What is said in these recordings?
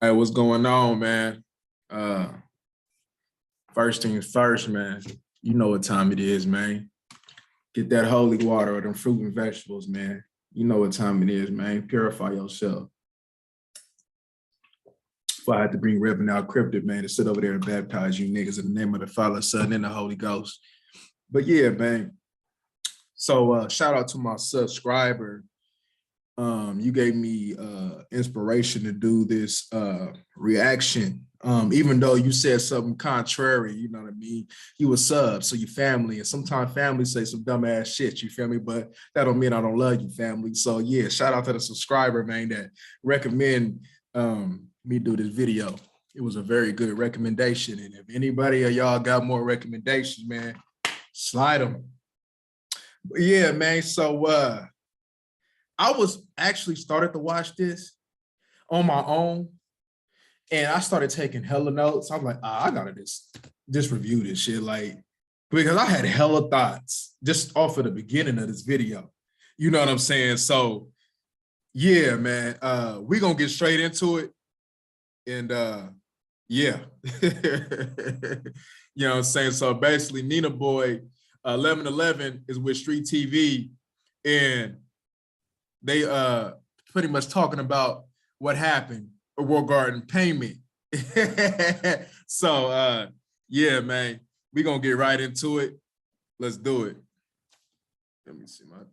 Hey, what's going on, man? Uh, First things first, man. You know what time it is, man. Get that holy water or them fruit and vegetables, man. You know what time it is, man. Purify yourself. If I had to bring Reverend out cryptic, man, to sit over there and baptize you niggas in the name of the Father, Son, and the Holy Ghost. But yeah, man. So shout out to my subscriber. You gave me inspiration to do this reaction. Even though you said something contrary, you know what I mean? You a sub, so you family, and sometimes family say some dumb ass shit, you feel me? But that don't mean I don't love you, family. So yeah, shout out to the subscriber, man, that recommend me do this video. It was a very good recommendation. And if anybody of y'all got more recommendations, man, slide them. But yeah, man, so I was actually started to watch this on my own, and I started taking hella notes. I'm like, I gotta just review this shit, like, because I had hella thoughts just off of the beginning of this video. You know what I'm saying? So yeah, man, we gonna get straight into it. And yeah. You know what I'm saying? So basically, Nina Boy 1111 is with Street TV, and they pretty much talking about what happened regarding payment. So yeah, man, we gonna get right into it. Let's do it. Let me see my thing.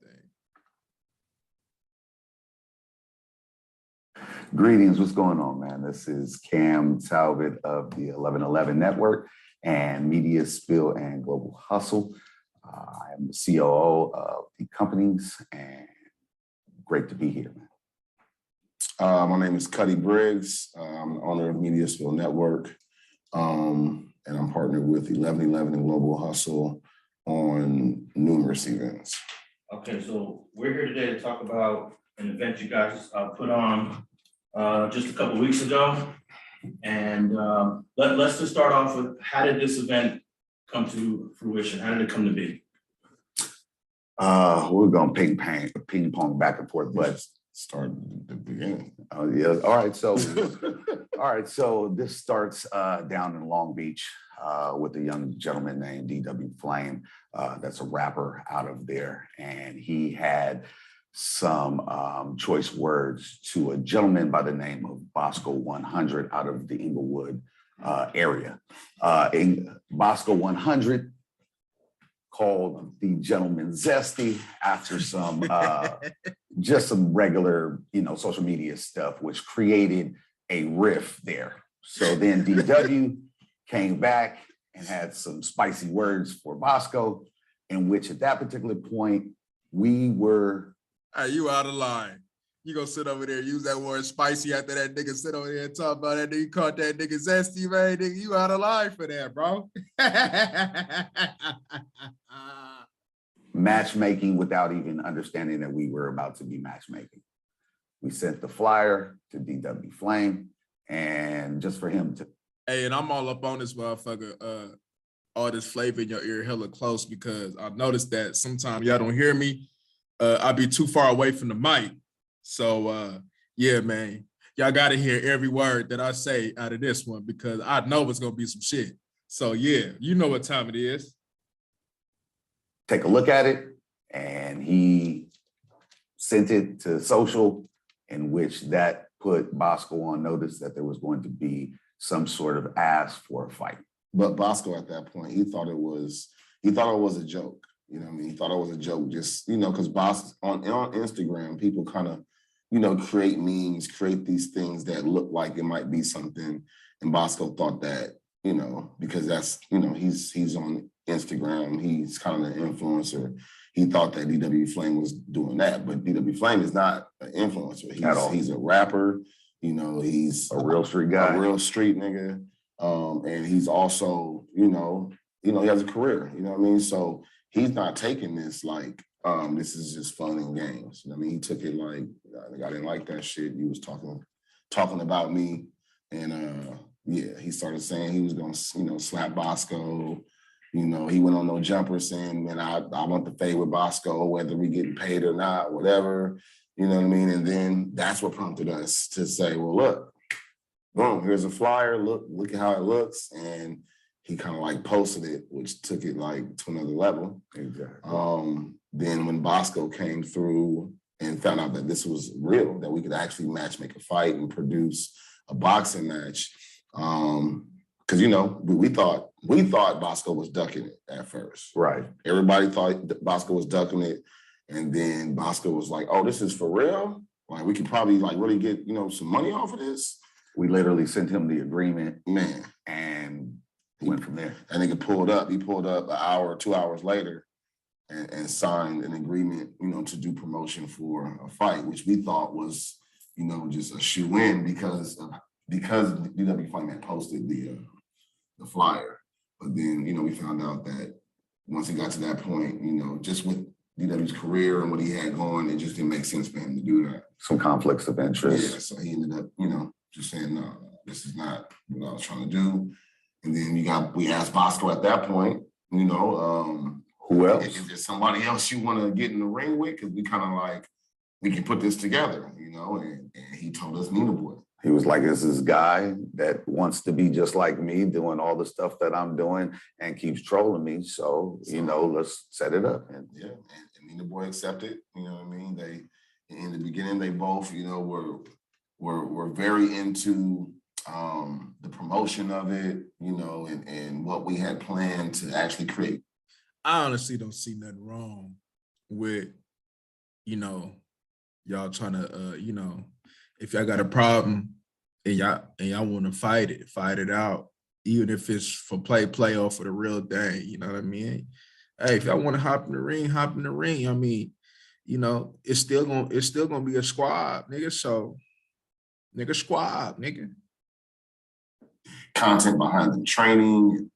Greetings, what's going on, man? This is Cam Talbot of the 1111 Network and Media Spill and Global Hustle. I am the COO of the companies, and great to be here, man. My name is Cuddy Briggs. I'm the owner of Media Spill Network, and I'm partnered with 1111 and Global Hustle on numerous events. Okay, so we're here today to talk about an event you guys put on just a couple of weeks ago. And let's just start off with, how did this event come to fruition? How did it come to be? We're gonna ping pong back and forth, but Start at the beginning. yeah. All right. So this starts down in Long Beach with a young gentleman named DW Flame. That's a rapper out of there, and he had some choice words to a gentleman by the name of Boskoe 100 out of the Inglewood area. Boskoe 100 called the gentleman Zesty after some just some regular, social media stuff, which created a riff there. So then DW came back and had some spicy words for Boskoe, in which at that particular point, we were... Hey, you out of line. You gonna sit over there, use that word spicy after that nigga sit over there and talk about that nigga, called that nigga Zesty, man. Nigga, you out of line for that, bro. Matchmaking without even understanding that we were about to be matchmaking. We sent the flyer to DW Flame, and just for him to... Hey, and I'm all up on this motherfucker, all this flavor in your ear hella close, because I noticed that sometimes y'all don't hear me. I be too far away from the mic. So yeah, man, y'all gotta hear every word that I say out of this one, because I know it's gonna be some shit. So yeah, you know what time it is. Take a look at it, and he sent it to social, in which that put Boskoe on notice that there was going to be some sort of ask for a fight. But Boskoe at that point, he thought it was a joke. You know what I mean? He thought it was a joke, just, because on Instagram, people kind of, create memes, create these things that look like it might be something. And Boskoe thought that, because that's, he's on Instagram, he's kind of an influencer. He thought that DW Flame was doing that, but DW Flame is not an influencer. He's a rapper, he's a real street guy, a real street nigga. And he's also, he has a career, you know what I mean? So he's not taking this like, this is just fun and games. You know what I mean? He took it like, I didn't like that shit. He was talking about me. And yeah, he started saying he was gonna, slap Boskoe. He went on No Jumper saying, man, I want to fade with Boskoe, whether we getting paid or not, whatever. You know what I mean? And then that's what prompted us to say, well, look, boom, here's a flyer. Look at how it looks. And he kind of like posted it, which took it like to another level. Exactly. Then when Boskoe came through and found out that this was real, that we could actually make a fight and produce a boxing match. Because we thought Boskoe was ducking it at first. Right. Everybody thought that Boskoe was ducking it. And then Boskoe was like, oh, this is for real? Like we could probably like really get, some money off of this. We literally sent him the agreement, Man. and went from there. And he pulled up an hour or 2 hours later and signed an agreement, to do promotion for a fight, which we thought was, just a shoe-in because DW Flame had posted the flyer. But then, we found out that once he got to that point, just with DW's career and what he had going, it just didn't make sense for him to do that. Some conflicts of interest. Yeah, so he ended up, just saying, no, this is not what I was trying to do. And then we asked Boskoe at that point, Who else? Is there somebody else you want to get in the ring with? Because we kind of like, we can put this together, and he told us Nina Boy. He was like, this is guy that wants to be just like me, doing all the stuff that I'm doing and keeps trolling me. So, let's set it up. And yeah, and Nina Boy accepted, you know what I mean? They, in the beginning, they both, were very into the promotion of it, and what we had planned to actually create. I honestly don't see nothing wrong with, y'all trying to, if y'all got a problem and y'all want to fight it out, even if it's for play or for the real thing, you know what I mean? Hey, if y'all want to hop in the ring, hop in the ring. I mean, it's still gonna be a squad, nigga. So, nigga, squad, nigga. Content behind the training,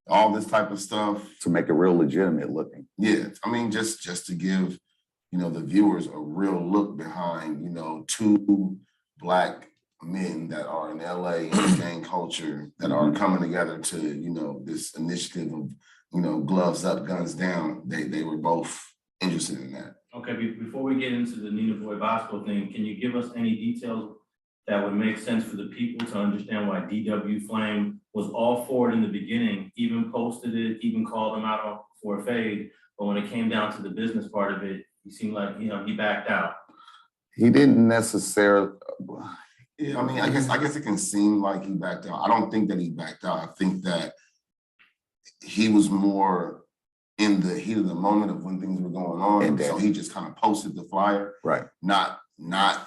all this type of stuff. to make it real legitimate looking. Yeah, I mean, just to give, the viewers a real look behind, two Black men that are in LA in gang culture that are coming together to, this initiative of, gloves up, guns down. They were both interested in that. Okay, before we get into the Nina Boy Boskoe thing, can you give us any details that would make sense for the people to understand why DW Flame was all for it in the beginning, even posted it, even called him out for a fade, but when it came down to the business part of it, he seemed like, he backed out. He didn't necessarily. Yeah, I mean, I guess it can seem like he backed out. I don't think that he backed out. I think that he was more in the heat of the moment of when things were going on. And so he just kind of posted the flyer. Right. Not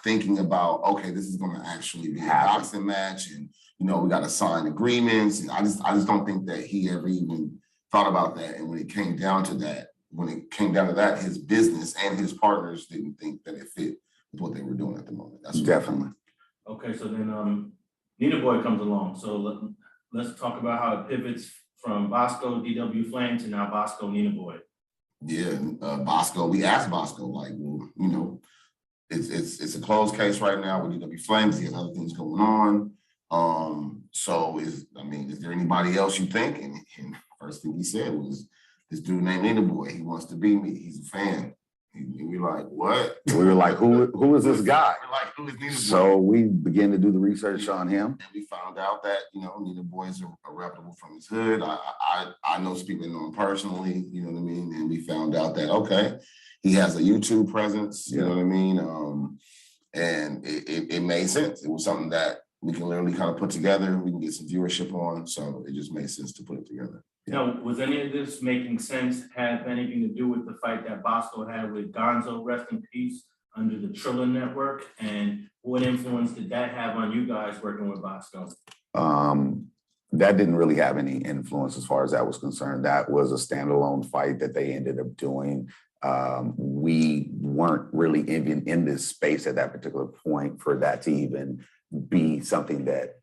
thinking about, okay, this is going to actually be a boxing match, and we got to sign agreements. And I just don't think that he ever even thought about that. And when it came down to that, his business and his partners didn't think that it fit with what they were doing at the moment. That's definitely. Okay, so then Nina Boy comes along. So let's talk about how it pivots from Boskoe, DW Flame to now Boskoe, Nina Boy. Yeah, Boskoe, we asked Boskoe, like, well, it's a closed case right now with DW Flames. He has other things going on. So is there anybody else you think? And first thing he said was, this dude named Nina Boy. He wants to be me. He's a fan. And we were like, what? We were like, who is this guy? We're like, who is Nina Boy? So we began to do the research on him. And we found out that, Nina Boy is a reputable from his hood. I know some people that know him personally, you know what I mean? And we found out that, okay, he has a YouTube presence, you know what I mean? And it made sense. It was something that we can literally kind of put together. We can get some viewership on. So it just made sense to put it together. Now, was any of this making sense, have anything to do with the fight that Boskoe had with Gonzo, rest in peace, under the Triller Network? And what influence did that have on you guys working with Boskoe? That didn't really have any influence as far as that was concerned. That was a standalone fight that they ended up doing. We weren't really even in this space at that particular point for that to even be something that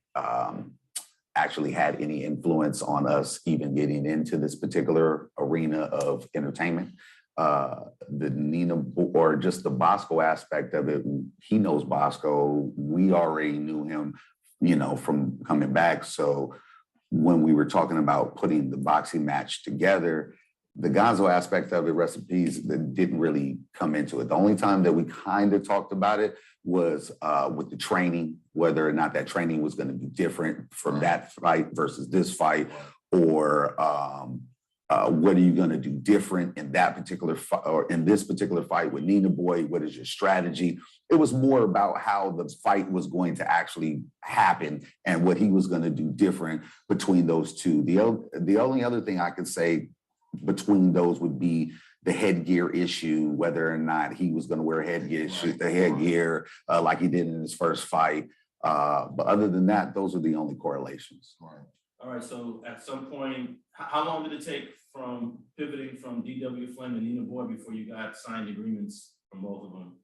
actually had any influence on us even getting into this particular arena of entertainment. The Nina, or just the Boskoe aspect of it, he knows Boskoe. We already knew him, from coming back. So when we were talking about putting the boxing match together, the Gonzo aspect of it, recipes that didn't really come into it. The only time that we kind of talked about it was with the training, whether or not that training was going to be different from that fight versus this fight, or what are you going to do different in that particular fight or in this particular fight with Nina Boy? What is your strategy? It was more about how the fight was going to actually happen and what he was going to do different between those two. The only other thing I could say between those would be the headgear issue, whether or not he was going to wear headgear like he did in his first fight. But other than that, those are the only correlations. All right, so at some point, how long did it take from pivoting from DW Flynn to Nina Boy before you got signed agreements from both of them?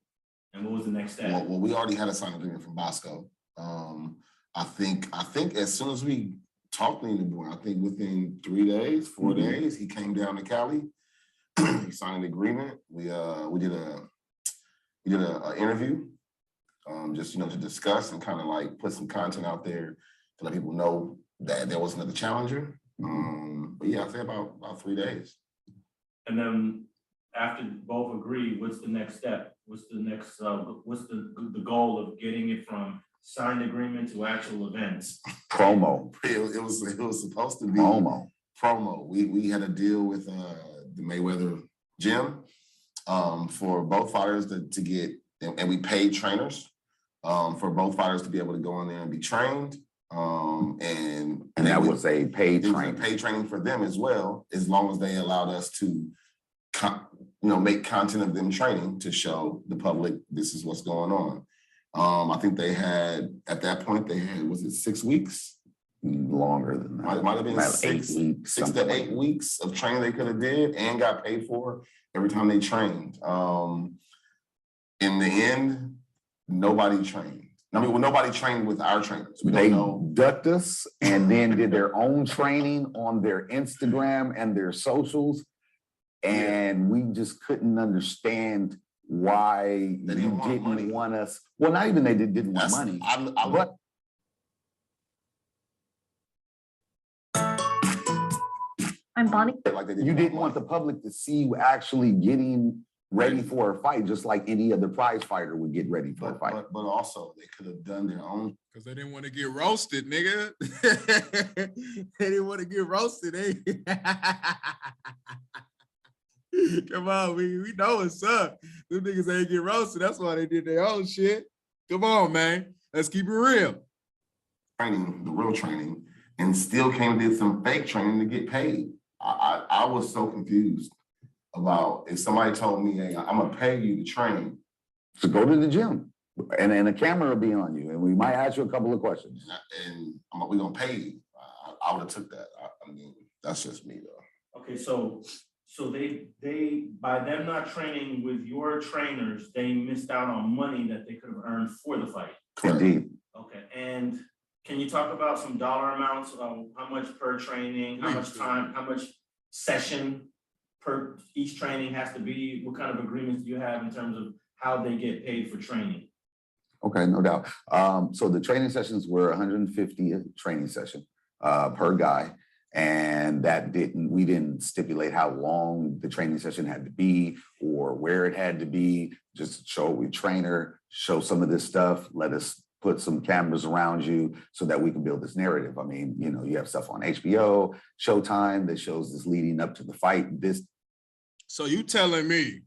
And what was the next step? Well, we already had a signed agreement from Boskoe. I think as soon as we talked to Nina Boy, I think within 3 days, 4 days, he came down to Cali. He signed an agreement. We did a interview, just to discuss and kind of like put some content out there to let people know that there was another challenger. But yeah, I think about 3 days. And then after both agree, what's the next step? What's the next? What's the goal of getting it from signed agreement to actual events? Promo. It was supposed to be promo. We had a deal with the Mayweather gym for both fighters to get, and we paid trainers for both fighters to be able to go in there and be trained. And that was a paid training. Paid training for them as well, as long as they allowed us to make content of them training to show the public this is what's going on. I think they had, at that point, was it 6 weeks? Longer than that. It might have been 6 to 8 weeks of training they could have did and got paid for every time they trained. In the end, nobody trained. Nobody trained with our trainers. They ducked us and then did their own training on their Instagram and their socials. And we just couldn't understand why you didn't want us. Well, not even they didn't want money. But I'm Bonnie. You didn't want the public to see you actually getting ready for a fight, just like any other prize fighter would get ready for a fight. But also, they could have done their own. Because they didn't want to get roasted, nigga. They didn't want to get roasted, eh? Come on, we know what's up. Them niggas ain't get roasted. That's why they did their own shit. Come on, man. Let's keep it real. Training, the real training, and still came and did some fake training to get paid. I was so confused about if somebody told me, hey, I'm gonna pay you to train. So go to the gym and the camera will be on you and we might ask you a couple of questions. And we're gonna pay you. I would have took that. I mean, that's just me though. Okay, so they by them not training with your trainers, they missed out on money that they could have earned for the fight. Indeed. Okay, and can you talk about some dollar amounts of how much per training, how much time, how much session per each training has to be? What kind of agreements do you have in terms of how they get paid for training? Okay, no doubt. So the training sessions were 150 a training session per guy. And we didn't stipulate how long the training session had to be or where it had to be. Just show we trainer, show some of this stuff, let us put some cameras around you so that we can build this narrative. I mean, you have stuff on HBO, Showtime that shows this leading up to the fight. So you telling me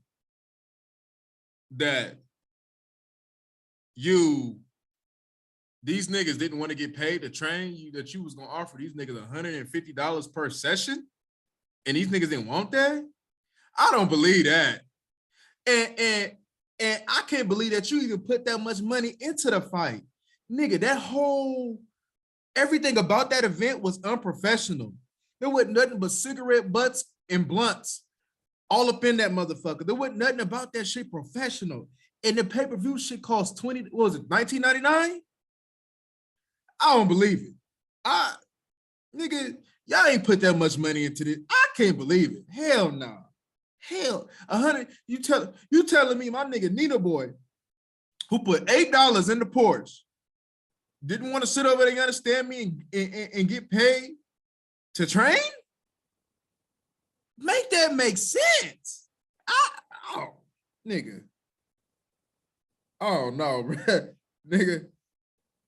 that these niggas didn't want to get paid to train you, that you was gonna offer these niggas $150 per session, and these niggas didn't want that? I don't believe that. And I can't believe that you even put that much money into the fight. Nigga, everything about that event was unprofessional. There wasn't nothing but cigarette butts and blunts all up in that motherfucker. There wasn't nothing about that shit professional. And the pay-per-view shit cost $19.99? I don't believe it. Nigga, y'all ain't put that much money into this. I can't believe it. Hell no. Hell, 100. You telling me my nigga Nina Boy, who put $8 in the Porsche, didn't want to sit over there and understand me and get paid to train? Make that make sense. Oh, nigga. Oh no, nigga.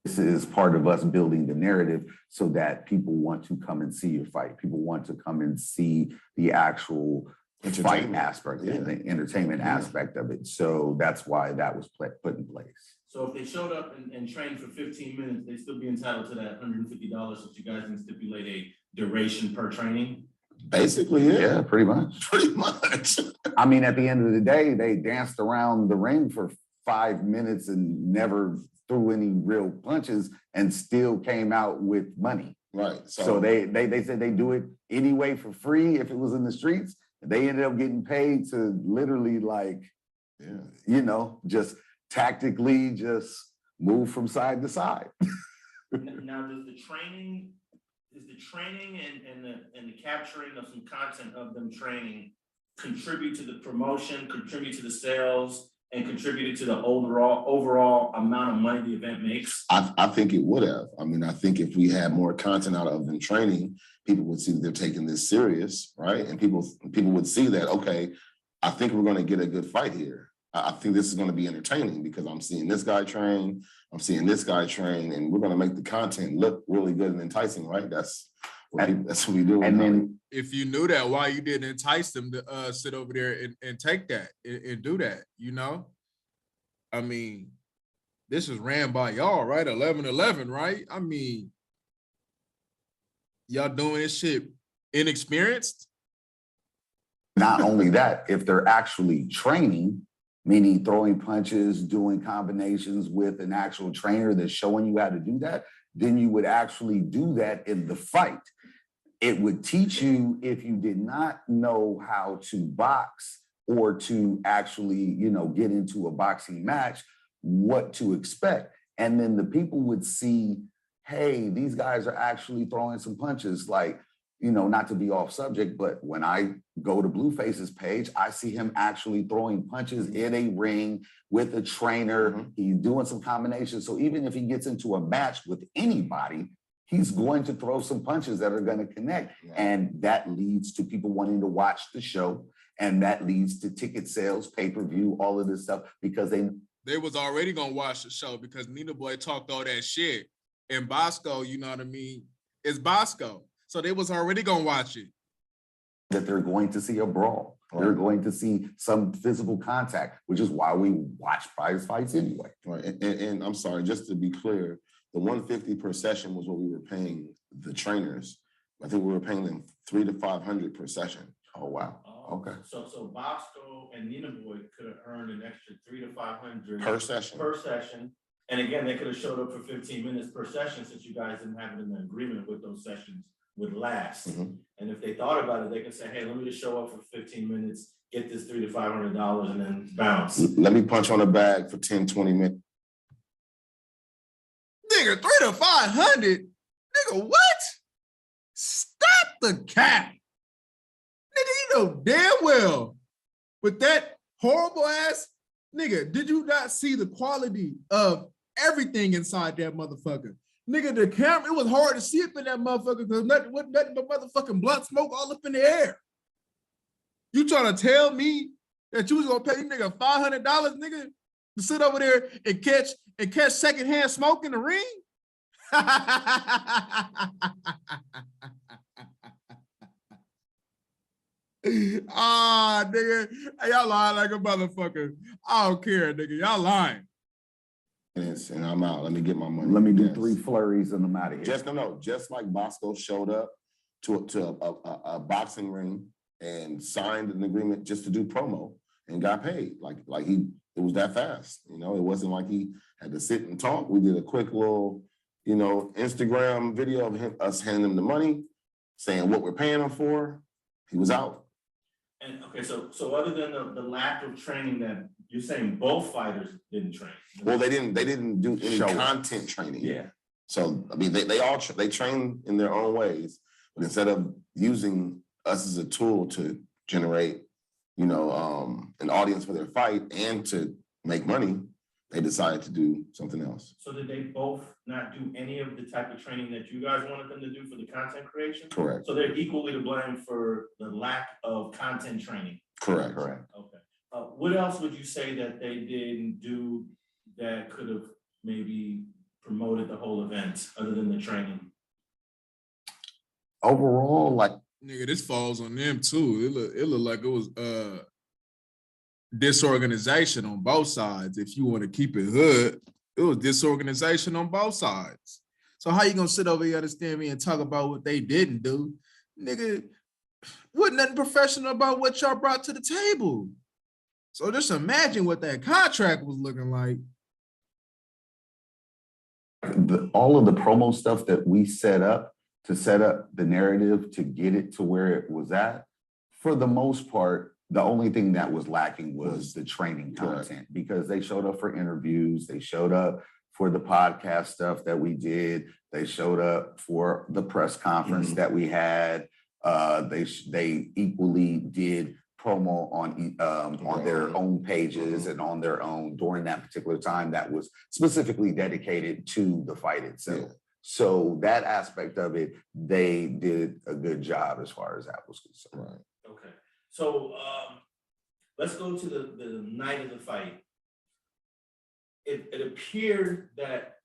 This is part of us building the narrative so that people want to come and see your fight. People want to come and see the actual fight aspect, Yeah. the entertainment aspect of it. So that's why that was put in place. So if they showed up and trained for 15 minutes, they'd still be entitled to that $150 that you guys can stipulate a duration per training? Basically, yeah. Yeah, pretty much. Pretty much. I mean, at the end of the day, they danced around the ring for 5 minutes and never threw any real punches and still came out with money. Right. So they said they do it anyway for free if it was in the streets. They ended up getting paid to literally just tactically just move from side to side. Now, does the training and the capturing of some content of them training contribute to the promotion, contribute to the sales, and contributed to the overall amount of money the event makes? I think it would have. I mean, I think if we had more content out of them training, people would see that they're taking this serious, right? And people would see that, okay, I think we're going to get a good fight here. I think this is going to be entertaining because I'm seeing this guy train, I'm seeing this guy train, and we're going to make the content look really good and enticing, right? That's what we do. And then If you knew that, why you didn't entice them to sit over there and take that and do that, you know? I mean, this is ran by y'all, right? 11-11, right? I mean, y'all doing this shit inexperienced? not only that, if they're actually training, meaning throwing punches, doing combinations with an actual trainer that's showing you how to do that, then you would actually do that in the fight. It would teach you, if you did not know how to box or to actually, get into a boxing match, what to expect. And then the people would see, hey, these guys are actually throwing some punches. Like, not to be off subject, but when I go to Blueface's page, I see him actually throwing punches in a ring with a trainer. Mm-hmm. He's doing some combinations. So even if he gets into a match with anybody, he's going to throw some punches that are going to connect. Yeah. And that leads to people wanting to watch the show. And that leads to ticket sales, pay-per-view, all of this stuff, because they was already going to watch the show because Nina Boy talked all that shit. And Boskoe, you know what I mean? It's Boskoe. So they was already going to watch it. That they're going to see a brawl. Right. They're going to see some physical contact, which is why we watch prize fights anyway. Right. And I'm sorry, just to be clear, the $150 per session was what we were paying the trainers. I think we were paying them $300 to $500 per session. Oh, wow. Okay. So Boskoe and Nina Boy could have earned an extra $300 to $500 per session. And again, they could have showed up for 15 minutes per session since you guys didn't have it in the agreement with those sessions would last. Mm-hmm. And if they thought about it, they could say, hey, let me just show up for 15 minutes, get this $300 to $500 and then bounce. Let me punch on the bag for 10, 20 minutes. Nigga, $300 to $500? Nigga, what? Stop the cap. Nigga, you know damn well with that horrible ass, nigga, did you not see the quality of everything inside that motherfucker? Nigga, the camera, it was hard to see up in that motherfucker because nothing but motherfucking blunt smoke all up in the air. You trying to tell me that you was gonna pay nigga $500, nigga, to sit over there and catch secondhand smoke in the ring? Nigga, hey, y'all lying like a motherfucker. I don't care, nigga. Y'all lying. And I'm out. Let me get my money. Let me do 3 flurries and I'm out of here. Just like Boskoe showed up to a boxing ring and signed an agreement just to do promo and got paid. It was that fast. It wasn't like he had to sit and talk. We did a quick little, Instagram video of us handing him the money, saying what we're paying him for. He was out. And okay, so other than the lack of training that you're saying both fighters didn't train. Well, they didn't do any content training. Yeah. So I mean, they train in their own ways, but instead of using us as a tool to generate, an audience for their fight and to make money, they decided to do something else. So did they both not do any of the type of training that you guys wanted them to do for the content creation? Correct. So they're equally to blame for the lack of content training? Correct. Correct. Okay. What else would you say that they didn't do that could have maybe promoted the whole event other than the training? Overall, like, Nigga, this falls on them too. It look like it was disorganization on both sides. If you want to keep it hood, it was disorganization on both sides. So how you gonna sit over here, understand me, and talk about what they didn't do? Nigga, wasn't nothing professional about what y'all brought to the table. So just imagine what that contract was looking like. all of the promo stuff that we set up to set up the narrative to get it to where it was at, for the most part, the only thing that was lacking was the training content, because they showed up for interviews, they showed up for the podcast stuff that we did, they showed up for the press conference that we had. They equally did promo on their own pages and on their own during that particular time that was specifically dedicated to the fight itself. So that aspect of it, they did a good job as far as that was concerned. Okay, so let's go to the night of the fight. It appeared that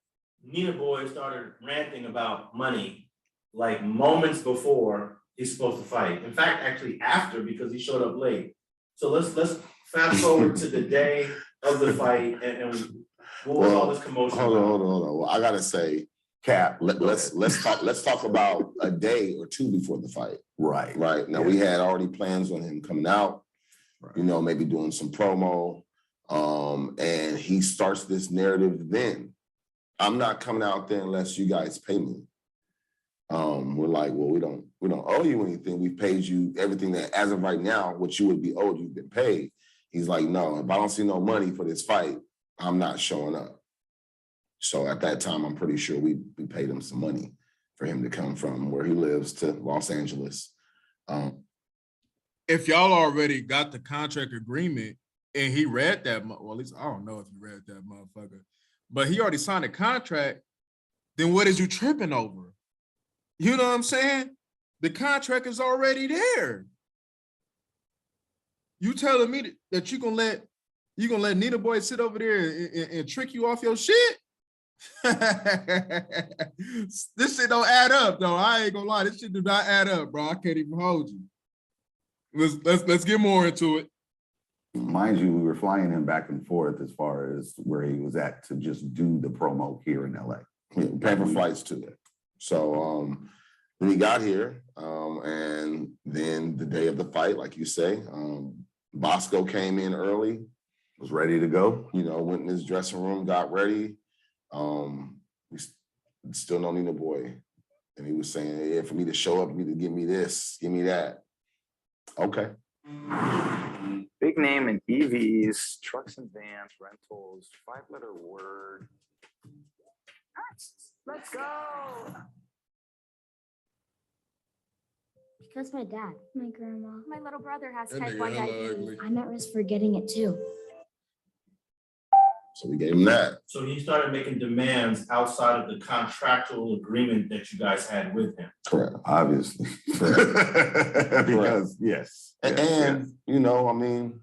Nina Boy started ranting about money like moments before he's supposed to fight. In fact, actually after, because he showed up late. So let's fast forward to the day of the fight and what was all this commotion? Hold on. Well, I gotta say, Cap, let's talk about a day or two before the fight. Right. Right. Now we had already plans on him coming out, you know, maybe doing some promo. And he starts this narrative then. I'm not coming out there unless you guys pay me. We're like, well, we don't owe you anything. We've paid you everything that as of right now, what you would be owed, you've been paid. He's like, no, if I don't see no money for this fight, I'm not showing up. So at that time, I'm pretty sure we paid him some money for him to come from where he lives to Los Angeles. If y'all already got the contract agreement and he read that, well, at least I don't know if he read that motherfucker, but he already signed a contract, then what is you tripping over? You know what I'm saying? The contract is already there. You telling me that you gonna let Nina Boy sit over there and trick you off your shit? This shit don't add up, though. I ain't gonna lie, this shit do not add up, bro. I can't even hold you. Let's get more into it. Mind you, we were flying him back and forth as far as where he was at to just do the promo here in LA. Yeah, paying for flights to it. So when he got here, and then the day of the fight, like you say, Boskoe came in early, Was ready to go. you know, went in his dressing room, got ready. We still no Nina Boy. And he was saying, yeah, for me to show up, you need to give me this, give me that. Okay. Big name in EVs, trucks and vans, rentals, 5-letter word. Let's go. Because my dad, my grandma, My little brother has That type nigga 1 hella diabetes. ugly. I'm at risk for getting it too. So we gave him that. So he started making demands outside of the contractual agreement that you guys had with him. Correct. Obviously. Because yes. And you know, I mean,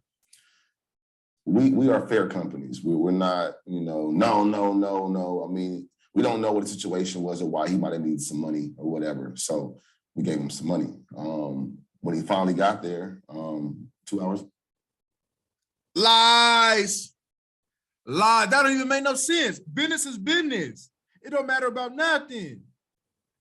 we are fair companies. We're not, you know, no. I mean, we don't know what the situation was or why he might have needed some money or whatever. So we gave him some money. When he finally got there, 2 hours. Lies. That don't even make no sense. Business is business. It don't matter about nothing.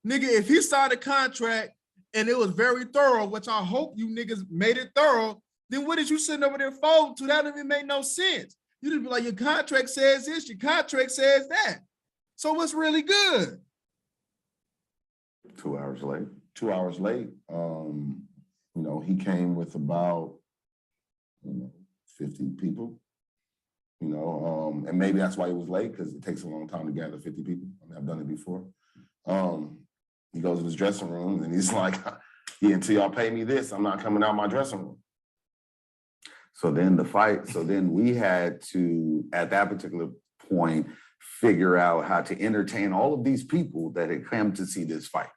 Nigga, if he signed a contract and it was very thorough, which I hope you niggas made it thorough, then what is you sitting over there folding to? That don't even make no sense. You just be like, your contract says this, your contract says that. So what's really good? 2 hours late. 2 hours late. You know, he came with about 50 people. You know, and maybe that's why he was late, because it takes a long time to gather 50 people. I mean, I've done it before. He goes to his dressing room and he's like, yeah, until y'all pay me this, I'm not coming out my dressing room. So then the fight, so then we had to, at that particular point, figure out how to entertain all of these people that had come to see this fight.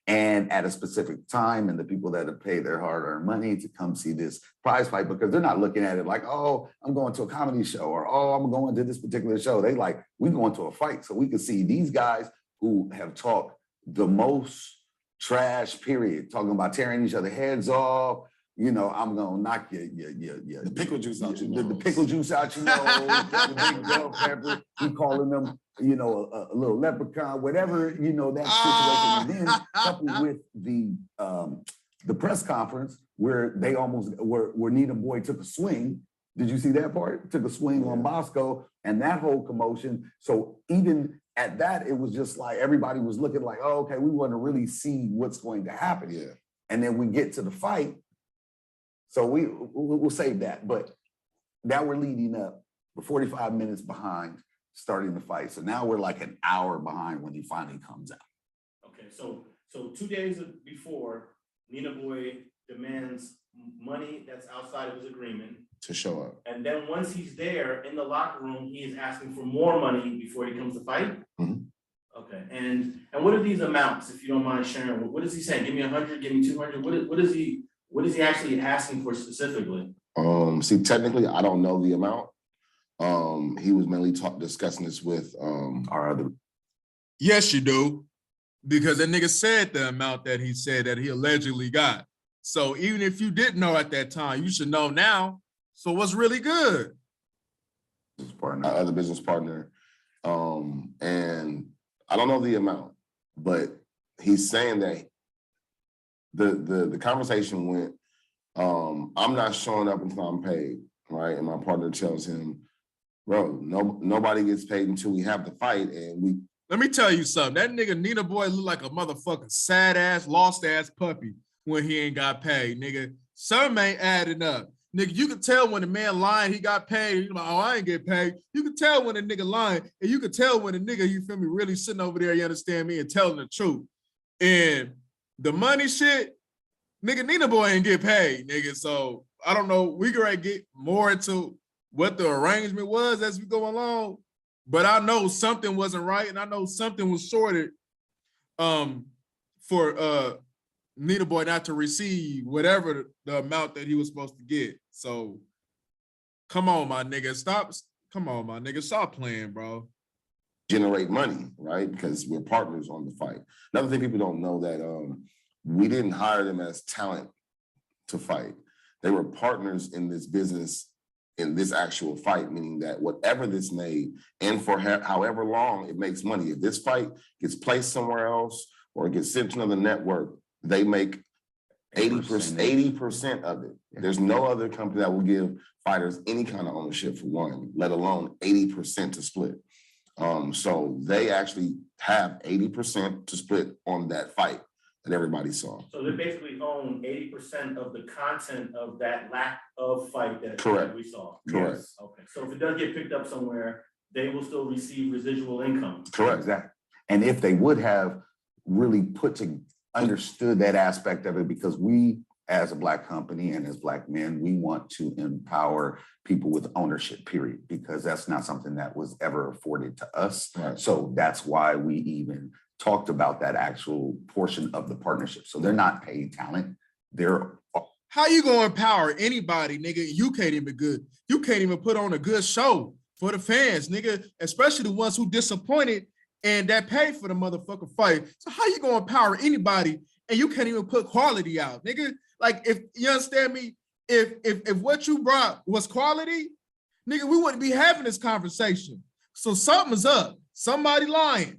And at a specific time, and the people that have paid their hard-earned money to come see this prize fight, because they're not looking at it like, oh, I'm going to a comedy show, or oh, I'm going to this particular show. They like, we going to a fight so we can see these guys who have talked the most trash, period, talking about tearing each other heads off. You know, I'm gonna knock The pickle juice out your the nose. pickle juice out your nose, the big bell pepper. He calling them, you know, a little leprechaun, whatever, you know, that situation. And then coupled with the press conference where they almost where Nina Boy took a swing. Did you see that part? Took a swing on Boskoe and that whole commotion. So even at that, it was just like everybody was looking like, oh, okay, we want to really see what's going to happen. Yeah. And then we get to the fight. So we'll save that. But now we're leading up. We're 45 minutes behind starting the fight. So now we're like an hour behind when he finally comes out. Okay, so 2 days before, Nina Boy demands money that's outside of his agreement. To show up. And then once he's there in the locker room, he is asking for more money before he comes to fight. Mhm. Okay, and what are these amounts, if you don't mind sharing? What is he saying? Give me 100, give me 200. What is he actually asking for specifically? See, technically, I don't know the amount. He was mainly discussing this with Our other. Yes, you do. Because that nigga said the amount that he said that he allegedly got. So even if you didn't know at that time, you should know now. So what's really good? our other business partner. And I don't know the amount, but he's saying that the conversation went, I'm not showing up until I'm paid, right? And my partner tells him, bro, nobody gets paid until we have the fight. And we. Let me tell you something. That nigga Nina Boy look like a motherfucking sad ass, lost ass puppy when he ain't got paid, nigga. Some ain't adding up. Nigga, you can tell when the man lying, he got paid. He's like, oh, I ain't get paid. You can tell when a nigga lying, and you can tell when a nigga, you feel me, really sitting over there, you understand me, and telling the truth. And the money shit, nigga, Nina Boy ain't get paid, nigga. So I don't know. We can get more into what the arrangement was as we go along, but I know something wasn't right, and I know something was shorted for Nina Boy not to receive whatever the amount that he was supposed to get. So come on, my nigga, stop playing, bro. Generate money, right? Because we're partners on the fight. Another thing people don't know that we didn't hire them as talent to fight. They were partners in this business, in this actual fight, meaning that whatever this made, and for however long it makes money, if this fight gets placed somewhere else or it gets sent to another network, they make 80% of it. There's no other company that will give fighters any kind of ownership for one, let alone 80% to split. So they actually have 80% to split on that fight that everybody saw. So they basically own 80% of the content of that lack of fight that Correct. we saw. Correct. Yes. Okay. So if it does get picked up somewhere, they will still receive residual income. Correct. Exactly. And if they would have really understood that aspect of it, because we, as a Black company and as Black men, we want to empower people with ownership, period, because that's not something that was ever afforded to us. Right. So that's why we even talked about that actual portion of the partnership. So they're not paid talent. They're. How you gonna empower anybody, nigga? You can't even put on a good show for the fans, nigga, especially the ones who disappointed and that pay for the motherfucking fight. So how you gonna empower anybody and you can't even put quality out, nigga? Like, if you understand me, if what you brought was quality, nigga, we wouldn't be having this conversation. So something's up. Somebody lying.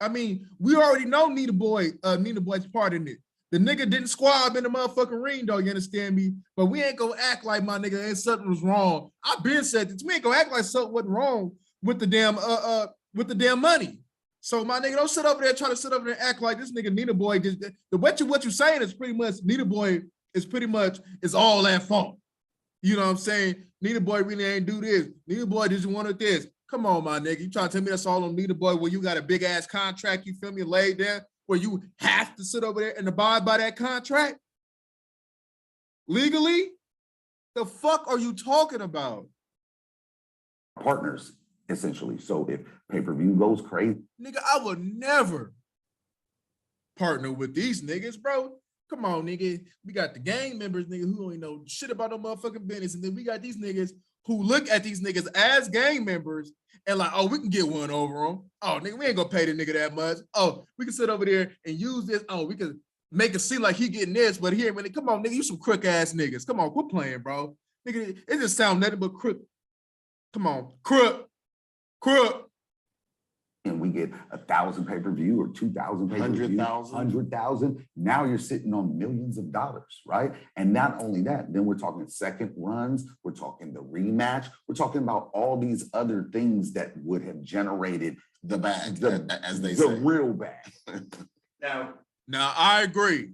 I mean, we already know Nina Boy's part in it. The nigga didn't squab in the motherfucking ring, though, you understand me? But we ain't gonna act like, my nigga, and something was wrong. I've been said this. We ain't gonna act like something wasn't wrong with the damn money. So my nigga, don't sit over there trying to sit over there and act like this nigga Nina Boy just what you saying is pretty much Nina Boy is all that fault. You know what I'm saying? Nina Boy really ain't do this. Nina Boy just wanted this. Come on, my nigga. You trying to tell me that's all on Nina Boy where you got a big ass contract, you feel me, laid there, where you have to sit over there and abide by that contract? Legally? The fuck are you talking about? partners, essentially. So if pay-per-view goes crazy, Nigga, I would never partner with these niggas, bro. Come on, nigga. We got the gang members, nigga, who don't even know shit about no motherfucking business. And then we got these niggas who look at these niggas as gang members and like, oh, we can get one over them. Oh, nigga, we ain't gonna pay the nigga that much. Oh, we can sit over there and use this. Oh, we can make it seem like he getting this, but he ain't really. Come on, nigga, you some crook ass niggas. Come on, quit playing, bro. Nigga, it just sounds nothing but crook. Come on, crook. and we get 1,000 pay-per-view or 2,000 pay-per-view, 100,000. 100,000. Now you're sitting on millions of dollars, right? And not only that, then we're talking second runs, we're talking the rematch, we're talking about all these other things that would have generated The bag, as they the say. real bag. Now, I agree.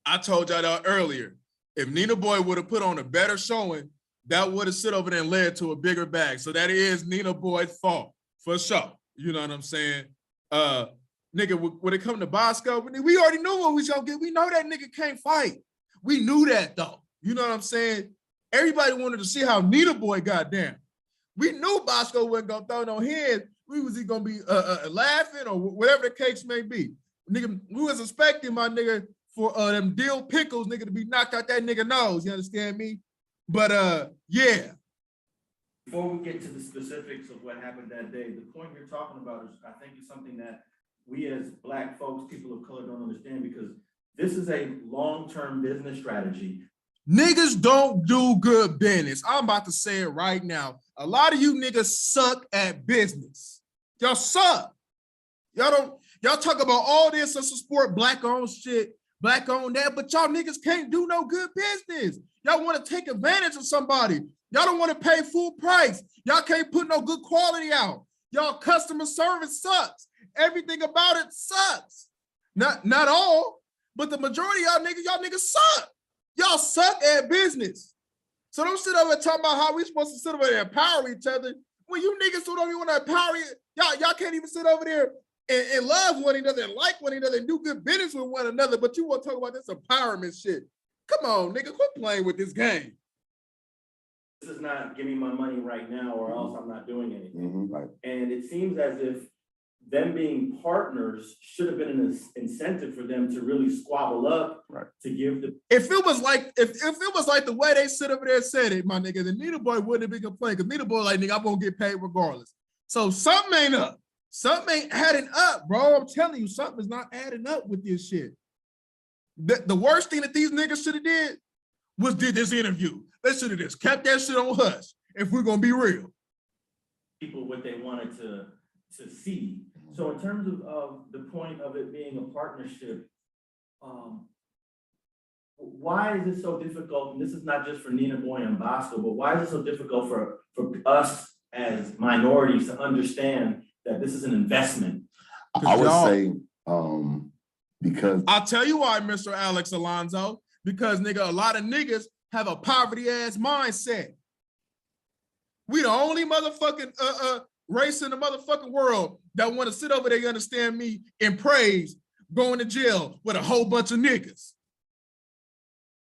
I told y'all that earlier. If Nina Boy would have put on a better showing, that would have sit over there and led to a bigger bag. So that is Nina Boy's fault, for sure. You know what I'm saying? Nigga, when it come to Boskoe, we already knew what we was gonna get. We know that nigga can't fight. We knew that though. You know what I'm saying? Everybody wanted to see how Nina Boy got down. We knew Boskoe wasn't gonna throw no heads. We was either gonna be laughing or whatever the case may be. Nigga, we was expecting my nigga for them dill pickles nigga to be knocked out that nigga nose. You understand me? But yeah. Before we get to the specifics of what happened that day, the point you're talking about is, I think, is something that we as Black folks, people of color, don't understand, because this is a long-term business strategy. Niggas don't do good business. I'm about to say it right now. A lot of you niggas suck at business. Y'all suck. Y'all talk about all this as a sport, Black-owned shit, Black-owned that, but y'all niggas can't do no good business. Y'all want to take advantage of somebody. Y'all don't want to pay full price. Y'all can't put no good quality out. Y'all customer service sucks. Everything about it sucks. Not all, but the majority of y'all niggas suck. Y'all suck at business. So don't sit over and talk about how we supposed to sit over there and empower each other. When you niggas who don't even want to empower y'all can't even sit over there and love one another and like one another and do good business with one another, but you want to talk about this empowerment shit. Come on, nigga, quit playing with this game. This is not give me my money right now or else I'm not doing anything. Right. And it seems as if them being partners should have been an incentive for them to really squabble up, Right. to give the. If it was like the way they sit over there and said it, my nigga, then Nina Boy wouldn't have been complaining, because Nina Boy like, nigga, I'm gonna get paid regardless. So something ain't up. Something ain't adding up, bro. I'm telling you, something is not adding up with this shit. The worst thing that these niggas should have did was did this interview. They should have just kept that shit on hush, if we're gonna be real. People what they wanted to see. So in terms of the point of it being a partnership, why is it so difficult? And this is not just for Nina Boy and Boskoe, but why is it so difficult for us as minorities to understand that this is an investment? I would say because I'll tell you why, Mr. Alex Alonso, because nigga, a lot of niggas have a poverty ass mindset. We the only motherfucking race in the motherfucking world that want to sit over there, you understand me, and praise going to jail with a whole bunch of niggas.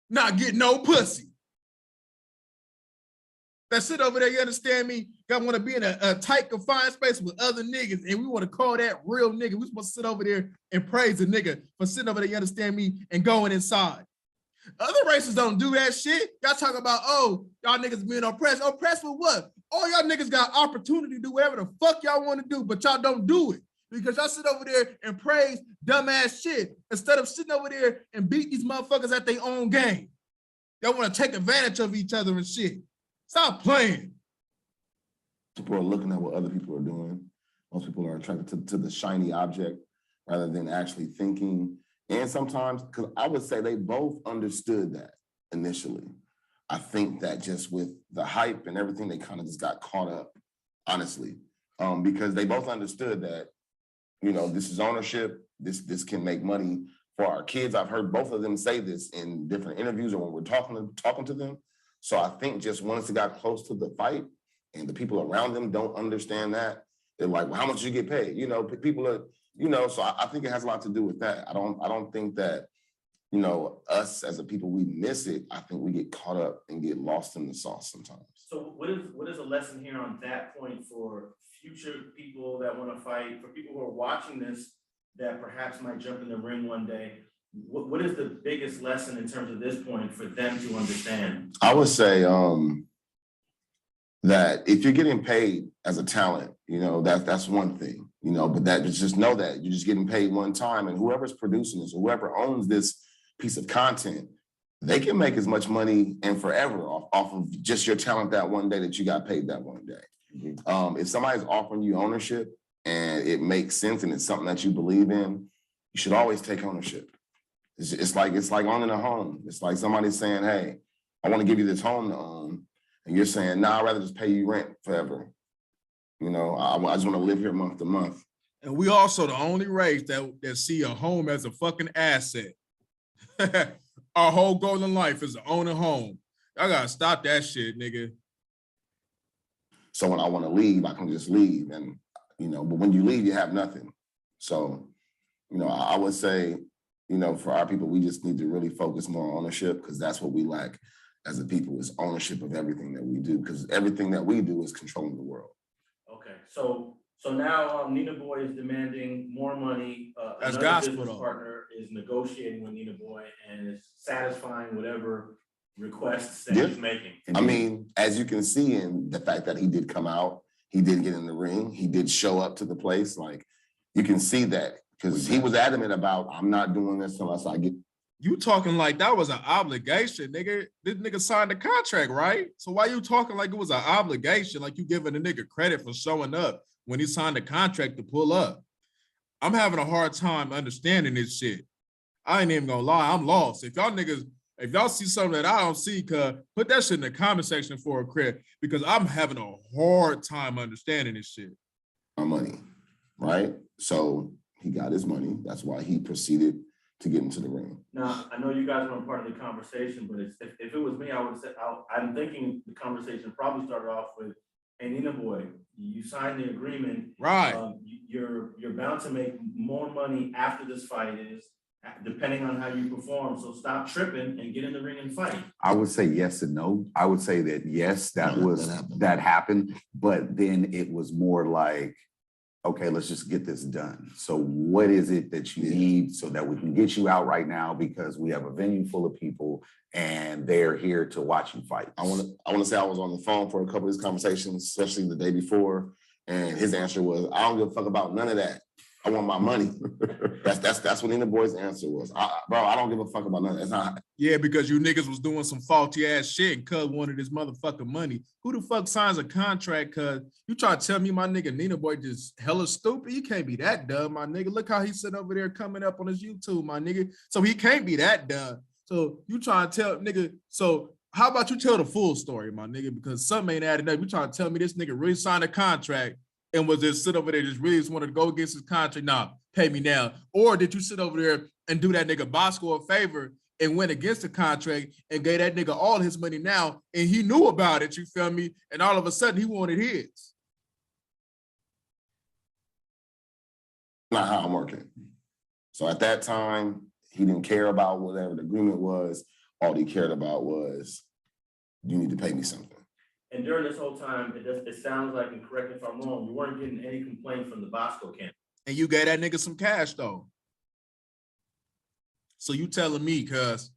Not get no pussy. That sit over there, you understand me, that want to be in a tight confined space with other niggas, and we want to call that real nigga. We supposed to sit over there and praise a nigga for sitting over there, you understand me, and going inside. Other races don't do that shit. Y'all talk about, oh, y'all niggas being oppressed. Oppressed with what? All y'all niggas got opportunity to do whatever the fuck y'all want to do, but y'all don't do it. Because y'all sit over there and praise dumbass shit instead of sitting over there and beat these motherfuckers at their own game. Y'all want to take advantage of each other and shit. Stop playing. people are looking at what other people are doing. Most people are attracted to the shiny object rather than actually thinking. And sometimes, because I would say they both understood that initially. I think that just with the hype and everything, they kind of just got caught up, honestly, because they both understood that, you know, this is ownership. This can make money for our kids. I've heard both of them say this in different interviews or when we're talking to them. So I think just once it got close to the fight and the people around them don't understand that, they're like, well, how much you get paid? You know, people are, you know, so I think it has a lot to do with that. I don't think that, you know, us as a people, we miss it. I think we get caught up and get lost in the sauce sometimes. So what is a lesson here on that point for future people that want to fight, for people who are watching this that perhaps might jump in the ring one day? What is the biggest lesson in terms of this point for them to understand? I would say that if you're getting paid as a talent, that's one thing, but that just know that you're just getting paid one time, and whoever's producing this, whoever owns this piece of content, they can make as much money and forever off of just your talent that one day that you got paid that one day. If somebody's offering you ownership and it makes sense and it's something that you believe in, you should always take ownership. It's like owning a home. It's like somebody saying, hey, I want to give you this home to own. And you're saying, nah, I'd rather just pay you rent forever. I just want to live here month to month. And we also the only race that see a home as a fucking asset. Our whole goal in life is to own a home. I gotta stop that shit, nigga. So when I want to leave, I can just leave. And, but when you leave, you have nothing. So, I would say, for our people, we just need to really focus more on ownership, because that's what we lack as a people, is ownership of everything that we do, because everything that we do is controlling the world. Okay, so now Nina Boy is demanding more money. That's Another gospel, business though. partner is negotiating with Nina Boy and is satisfying whatever requests that Yeah. he's making. I mean, as you can see in the fact that he did come out, he did get in the ring, he did show up to the place, like, you can see that, because he was adamant about, I'm not doing this unless I get. You talking like that was an obligation, nigga. This nigga signed the contract, right? So why you talking like it was an obligation, like you giving the nigga credit for showing up when he signed the contract to pull up? I'm having a hard time understanding this shit. I ain't even gonna lie, I'm lost. If y'all see something that I don't see, put that shit in the comment section for a credit, because I'm having a hard time understanding this shit. My money, right? So he got his money. That's why he proceeded to get into the ring. Now, I know you guys weren't part of the conversation, but if it was me, I would have said, I'm thinking the conversation probably started off with, hey, Nina Boy, you signed the agreement. Right. You're bound to make more money after this fight is, depending on how you perform. So stop tripping and get in the ring and fight. I would say yes and no. I would say that yes, that happened, but then it was more like, okay, let's just get this done. So what is it that you need so that we can get you out right now, because we have a venue full of people and they're here to watch you fight? I want to say I was on the phone for a couple of these conversations, especially the day before, and his answer was, I don't give a fuck about none of that. I want my money. That's what Nina Boy's answer was. Bro, I don't give a fuck about none of that. It's not. Yeah, because you niggas was doing some faulty ass shit and Cuz wanted his motherfucking money. Who the fuck signs a contract, Cuz? You try to tell me my nigga Nina Boy just hella stupid? You can't be that dumb, my nigga. Look how he's sitting over there coming up on his YouTube, my nigga. So he can't be that dumb. So you trying to tell nigga, so how about you tell the full story, my nigga? Because something ain't adding up. You trying to tell me this nigga really signed a contract and was just sit over there, just really just wanted to go against his contract? Nah, pay me now. Or did you sit over there and do that nigga Boskoe a favor and went against the contract and gave that nigga all his money now, and he knew about it, you feel me? And all of a sudden he wanted his. Not how I'm working. So at that time, he didn't care about whatever the agreement was. All he cared about was, you need to pay me something. And during this whole time, it sounds like, and correct me if I'm wrong, you weren't getting any complaints from the Boskoe camp. And you gave that nigga some cash though. So you telling me, cuz,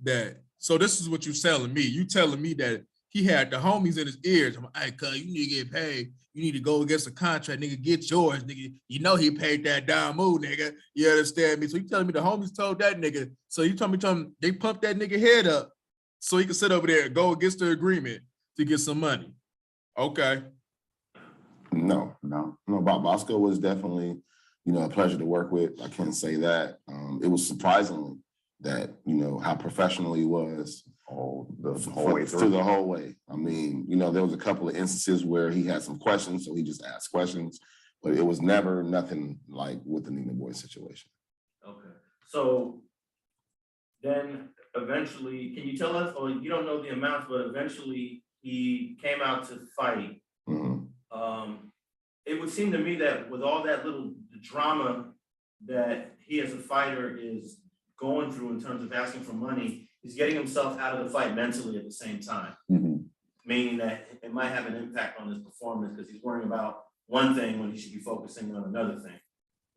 that, so this is what you telling me. You telling me that he had the homies in his ears. I'm like, hey, cuz, you need to get paid. You need to go against a contract, nigga, get yours, nigga. You know he paid that down move, nigga. You understand me? So you telling me the homies told that nigga. So you told me they pumped that nigga head up so he could sit over there and go against the agreement to get some money. Okay. No, Bob Boskoe was definitely, a pleasure to work with. I can't say that. It was surprisingly that, how professional he was. The whole way through the whole way. I mean, there was a couple of instances where he had some questions, so he just asked questions, but it was never nothing like with the Nina Boy situation. Okay. So then eventually, can you tell us, or you don't know the amounts, but eventually he came out to fight. Mm-hmm. It would seem to me that with all that little drama that he as a fighter is going through in terms of asking for money, he's getting himself out of the fight mentally at the same time. Mm-hmm. meaning that it might have an impact on his performance because he's worrying about one thing when he should be focusing on another thing.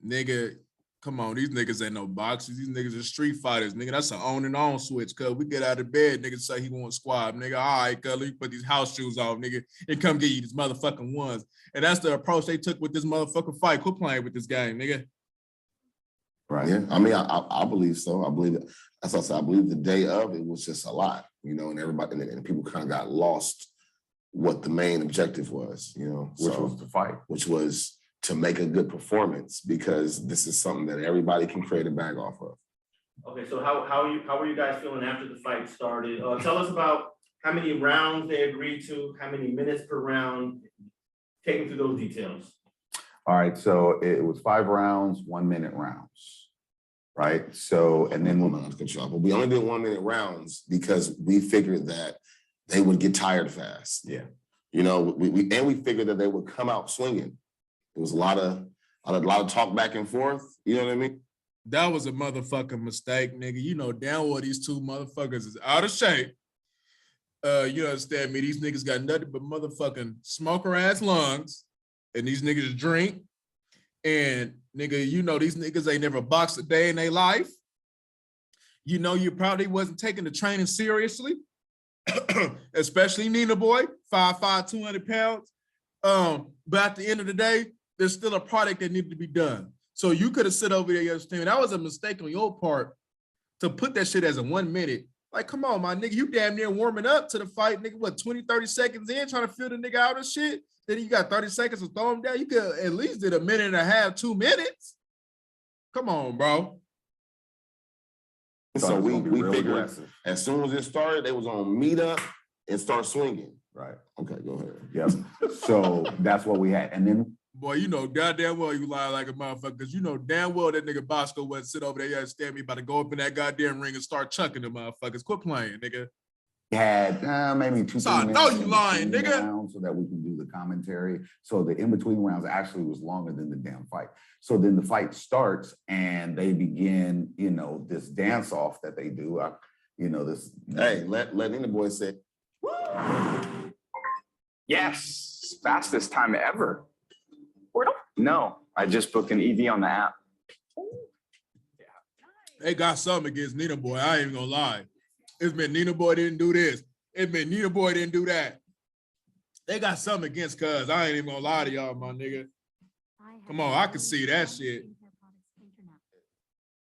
Nigga, come on, these niggas ain't no boxers. These niggas are street fighters, nigga. That's an on and on switch, cuz we get out of bed, nigga say he want squad, nigga. All right, cuz let me put these house shoes on, nigga, and come get you these motherfucking ones. And that's the approach they took with this motherfucking fight. Quit playing with this game, nigga. Right. Yeah, I mean, I believe so. I believe it. That's what I said. I believe the day of it was just a lot, you know, and everybody and people kind of got lost what the main objective was, you know, Which was the fight. which was to make a good performance, because this is something that everybody can create a bag off of. Okay, so how were you guys feeling after the fight started? Tell us about how many rounds they agreed to, how many minutes per round. Take me through those details. All right, so it was 5 rounds, 1 minute rounds, right? So, and then But we only did 1 minute rounds because we figured that they would get tired fast. yeah, You know, we figured that they would come out swinging. It was a lot of talk back and forth. You know what I mean? That was a motherfucking mistake, nigga. You know damn well these two motherfuckers is out of shape. You understand me? These niggas got nothing but motherfucking smoker ass lungs, and these niggas drink. And nigga, you know these niggas ain't never boxed a day in their life. You know you probably wasn't taking the training seriously, especially Nina Boy, 5'5", 200 pounds. But at the end of the day, there's still a product that needed to be done. So you could have sit over there, you understand? That was a mistake on your part to put that shit as a 1 minute. Like, come on, my nigga, you damn near warming up to the fight, nigga, what, 20, 30 seconds in, trying to feel the nigga out of shit? Then you got 30 seconds to throw him down. You could at least did a minute and a half, 2 minutes. Come on, bro. So we real figured aggressive. as soon as it started, they was gonna meet up and start swinging. Right. Okay, go ahead. Yep. So that's what we had. And then Boy, you know goddamn well you lie like a motherfucker, because you know damn well that nigga Boskoe wouldn't sit over there, you understand me, about to go up in that goddamn ring and start chucking the motherfuckers. Quit playing, nigga. we had maybe 2 So I minutes know you in lying, between nigga. rounds so that we can do the commentary. So the in-between rounds actually was longer than the damn fight. So then the fight starts and they begin, you know, this dance off that they do. You know, this. Hey, let Nina Boy say. Yes, fastest time ever. No, I just booked an EV on the app. They got something against Nina Boy. I ain't even gonna lie. It's been Nina Boy didn't do this. It's been Nina Boy didn't do that. They got something against cuz. I ain't even gonna lie to y'all, my nigga. Come on, I can see that shit.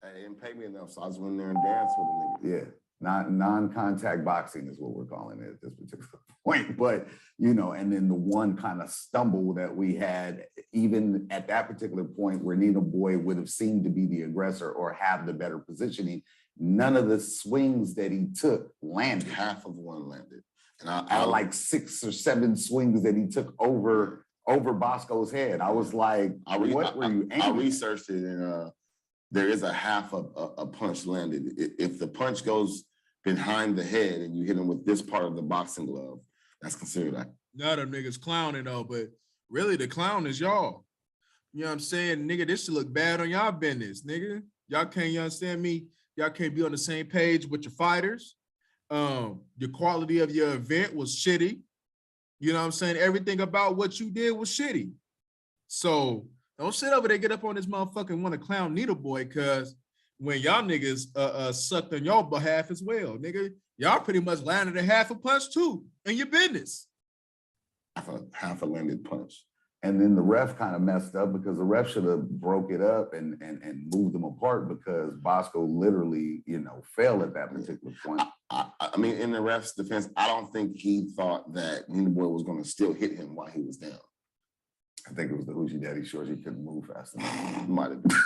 Hey, and pay me enough, so I just went in there and danced with the nigga. Yeah, non-contact boxing is what we're calling it at this particular point. But, you know, and then the one kind of stumble that we had, even at that particular point where Nina Boy would have seemed to be the aggressor or have the better positioning, none of the swings that he took landed. Half of one landed. And I like 6 or 7 swings that he took over Boskoe's head. I was like, what were you aiming? I researched it, and there is a half of a punch landed. If the punch goes behind the head and you hit him with this part of the boxing glove, that's considered that. Now them niggas clowning though, but really the clown is y'all. You know what I'm saying? Nigga, this should look bad on y'all business, nigga. Y'all can't, you understand me? Y'all can't be on the same page with your fighters. Your quality of your event was shitty. You know what I'm saying? Everything about what you did was shitty. So don't sit over there, get up on this motherfucker and want to clown Nina Boy, cause when y'all niggas sucked on your behalf as well, nigga, y'all pretty much landed a half a punch too in your business. Half a landed punch. And then the ref kind of messed up because the ref should have broke it up and moved them apart because Boskoe literally, you know, fell at that particular point. I mean, in the ref's defense, I don't think he thought that Nina Boy was going to still hit him while he was down. I think it was the Hoochie Daddy shorts. He couldn't move fast enough. Might have been.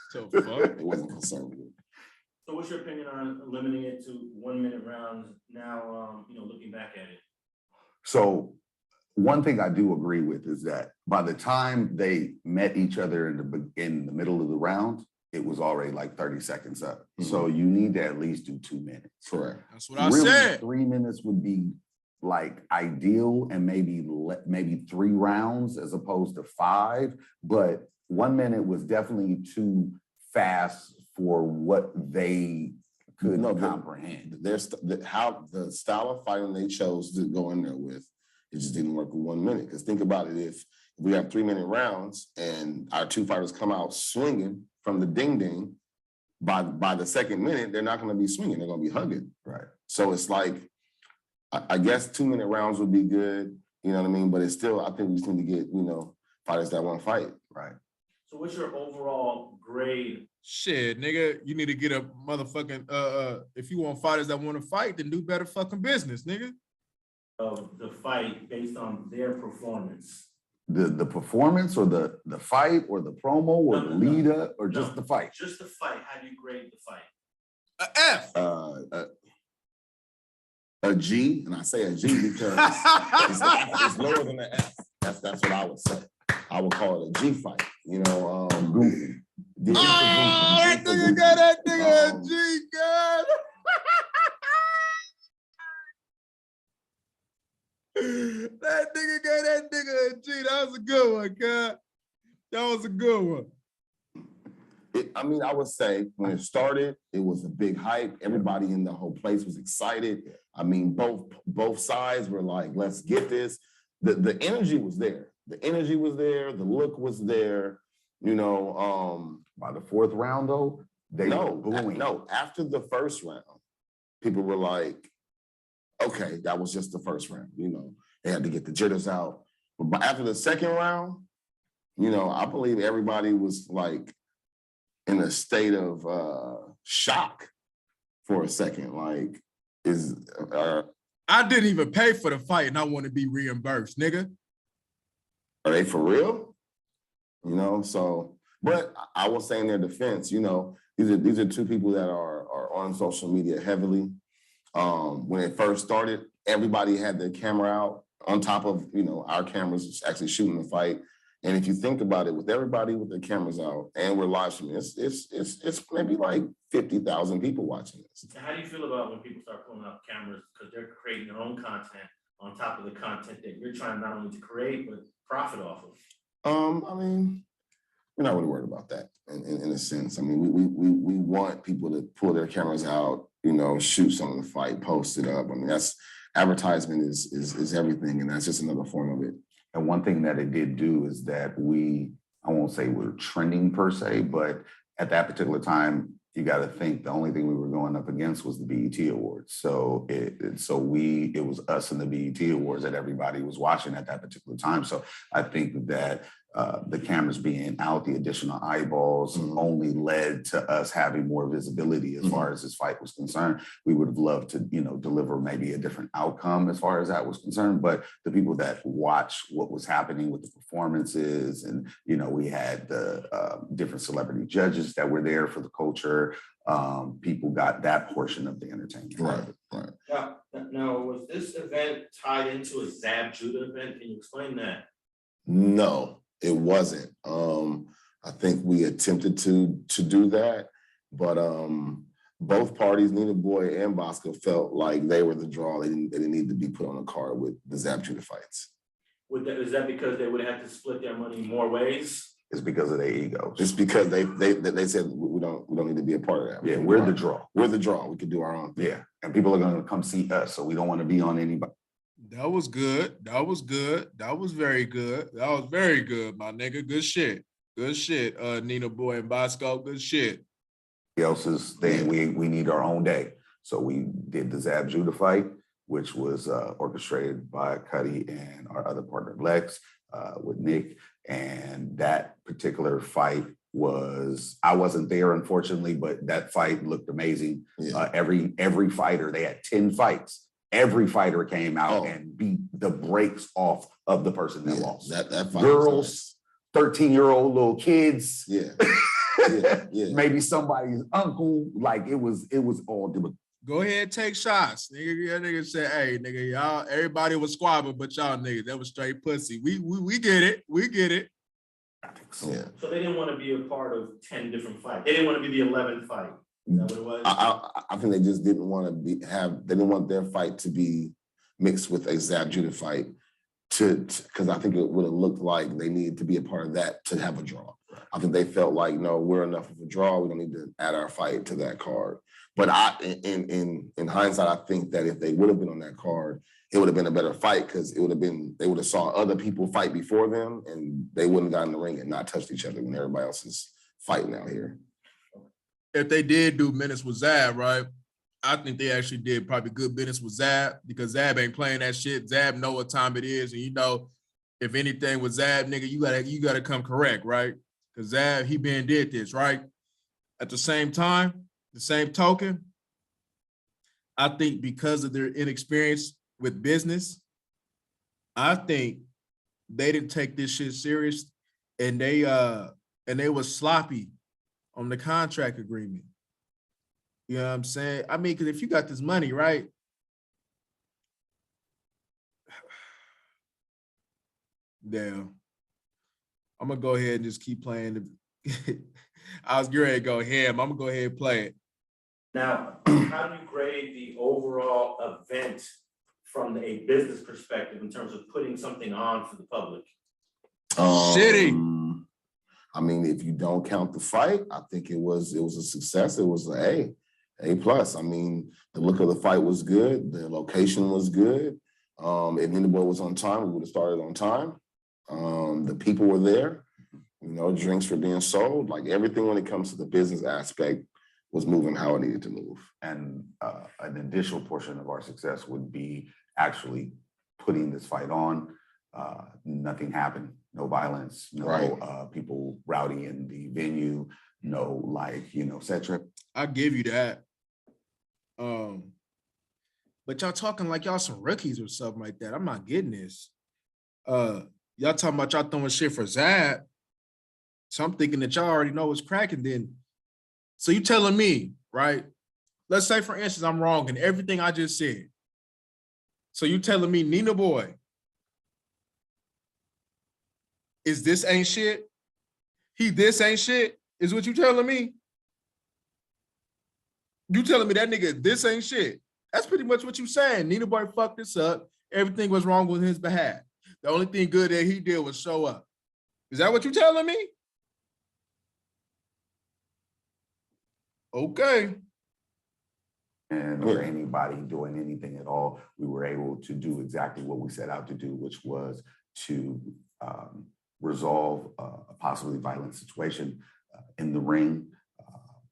So fuck. It wasn't conservative. So what's your opinion on limiting it to 1 minute rounds now, you know, looking back at it? So one thing I do agree with is that by the time they met each other in the middle of the round, it was already like 30 seconds up. Mm-hmm. So you need to at least do 2 minutes. Correct. That's what I Really, said. 3 minutes would be like ideal, and maybe 3 rounds as opposed to 5. But 1 minute was definitely too fast for what they couldn't No, but- comprehend. how the style of fighting they chose to go in there with, it just didn't work in 1 minute. Because think about it, if we have 3-minute rounds and our two fighters come out swinging from the ding ding, by the second minute, they're not going to be swinging, they're going to be hugging. Right. So it's like, I guess 2-minute rounds would be good, you know what I mean? But it's still, I think we just need to get, fighters that want to fight. Right. So what's your overall grade? Shit, nigga, you need to get a motherfucking if you want fighters that want to fight, then do better fucking business, nigga. Of the fight based on their performance? The performance or the fight or the promo or No, the no, no. lead up or just No. the fight? Just the fight, how do you grade the fight? A F. A G, and I say a G because it's lower than an F. That's what I would say. I would call it a G fight. Goofy. Oh, that nigga got that nigga a G, God. That nigga got that nigga a G. That was a good one, God. That was a good one. I would say when it started, it was a big hype. Everybody in the whole place was excited. I mean, both sides were like, let's get this. The energy was there. The energy was there. The look was there. By the fourth round, though, they were booing. No, after the first round, people were like, okay, that was just the first round. They had to get the jitters out. But after the second round, I believe everybody was like in a state of shock for a second. Like, I didn't even pay for the fight and I want to be reimbursed, nigga. are they for real? So, but I will say in their defense, these are two people that are on social media heavily. When it first started, everybody had their camera out on top of, our cameras actually shooting the fight. And if you think about it, with everybody with their cameras out and we're live streaming, it's maybe like 50,000 people watching this. How do you feel about when people start pulling out cameras because they're creating their own content on top of the content that you're trying not only to create, but profit off of? We're not really worried about that in a sense. I mean, we want people to pull their cameras out, shoot some of the fight, post it up. I mean, that's advertisement is everything, and that's just another form of it. And one thing that it did do is that I won't say we're trending per se, but at that particular time, you got to think the only thing we were going up against was the BET Awards. So it was us and the BET Awards that everybody was watching at that particular time. So I think that the cameras being out, the additional eyeballs only led to us having more visibility as far as this fight was concerned. We would have loved to, deliver maybe a different outcome as far as that was concerned. But the people that watched what was happening with the performances and, we had the different celebrity judges that were there for the culture. People got that portion of the entertainment. Right. Now, was this event tied into a Zab Judah event? Can you explain that? No, it wasn't. I think we attempted to do that, but both parties, Nina Boy and Boskoe, felt like they were the draw. They didn't need to be put on a card with the Zab Judah fights. Is that because they would have to split their money more ways? It's because of their egos. It's because they said we don't need to be a part of that. Yeah, we're the draw. We're the draw. We could do our own thing. Yeah, and people are going to come see us, so we don't want to be on anybody. That was good. That was good. That was very good. That was very good, my nigga. Good shit. Good shit. Nina Boy and Boskoe. Good shit. Else's thing, we need our own day. So we did the Zab Judah fight, which was orchestrated by Cuddy and our other partner Lex with Nick. And that particular fight I wasn't there, unfortunately, but that fight looked amazing. Yeah. Every fighter, they had 10 fights. Every fighter came out and beat the brakes off of the person that lost. That fight girls, 13-year-old little kids. Yeah. Maybe somebody's uncle. Like it was all different. Go ahead, take shots. Nigga, that nigga said, hey, nigga, y'all, everybody was squabbling, but y'all niggas, that was straight pussy. We get it. We get it. Yeah. So they didn't want to be a part of 10 different fights. They didn't want to be the 11th fight. Is that what it was? I think they just didn't want to they didn't want their fight to be mixed with a Zab Judah fight because I think it would have looked like they needed to be a part of that to have a draw. I think they felt like, no, we're enough of a draw. We don't need to add our fight to that card. But in hindsight, I think that if they would have been on that card, it would have been a better fight because they would have saw other people fight before them and they wouldn't have gotten in the ring and not touched each other when everybody else is fighting out here. If they did do minutes with Zab, right? I think they actually did probably good minutes with Zab because Zab ain't playing that shit. Zab know what time it is, and if anything with Zab, nigga, you gotta come correct, right? Because Zab, he been did this, right? At the same time, the same token, I think because of their inexperience with business, I think they didn't take this shit serious, and they was sloppy on the contract agreement. You know what I'm saying? I mean, because if you got this money, right? Damn. I'm gonna go ahead and just keep playing I was getting ready to go ham. I'm gonna go ahead and play it. Now, how do you grade the overall event from a business perspective in terms of putting something on for the public? Shitty. I mean, if you don't count the fight, I think it was a success. It was an A plus. I mean, the look of the fight was good. The location was good. If Ninja was on time, we would have started on time. The people were there. Drinks were being sold. Like everything when it comes to the business aspect was moving how it needed to move. And an additional portion of our success would be actually putting this fight on. Nothing happened, no violence, no Right. People rowdy in the venue, no et cetera. I give you that. But y'all talking like y'all some rookies or something like that. I'm not getting this. Y'all talking about y'all throwing shit for Zab. So I'm thinking that y'all already know what's cracking then. So you telling me, right? Let's say, for instance, I'm wrong in everything I just said. So you telling me Nina Boy is this ain't shit? This ain't shit is what you telling me? You telling me that nigga this ain't shit? That's pretty much what you saying. Nina Boy fucked this up. Everything was wrong with his behalf. The only thing good that he did was show up. Is that what you telling me? Okay. And or anybody doing anything at all, we were able to do exactly what we set out to do, which was to resolve a possibly violent situation in the ring,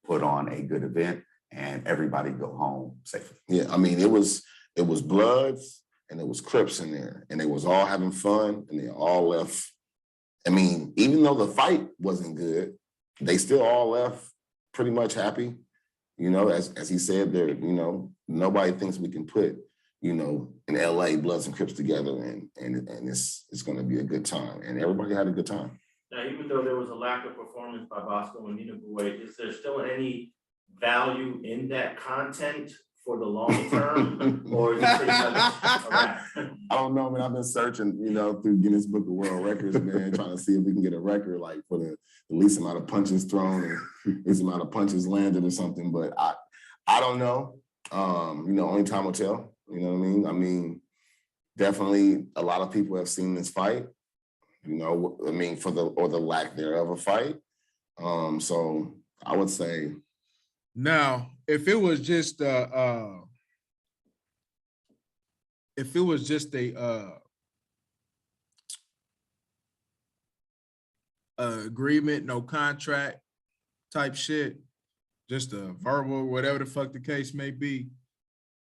put on a good event, and everybody go home safely. Yeah, I mean, it was Bloods and it was Crips in there, and they was all having fun, and they all left. I mean, even though the fight wasn't good, they still all left pretty much happy. As he said, there, nobody thinks we can put, in LA Bloods and Crips together, and it's going to be a good time, and everybody had a good time. Now, even though there was a lack of performance by Boskoe and Nina Boy, is there still any value in that content for the long term, or is it pretty much a wrap? I don't know, man. I've been searching, through Guinness Book of World Records, man, trying to see if we can get a record like for the least amount of punches thrown and least amount of punches landed or something. But I don't know. Only time will tell. You know what I mean? I mean, definitely a lot of people have seen this fight. For the lack thereof of a fight. So I would say. Now, if it was just a agreement, no contract type shit, just a verbal, whatever the fuck the case may be,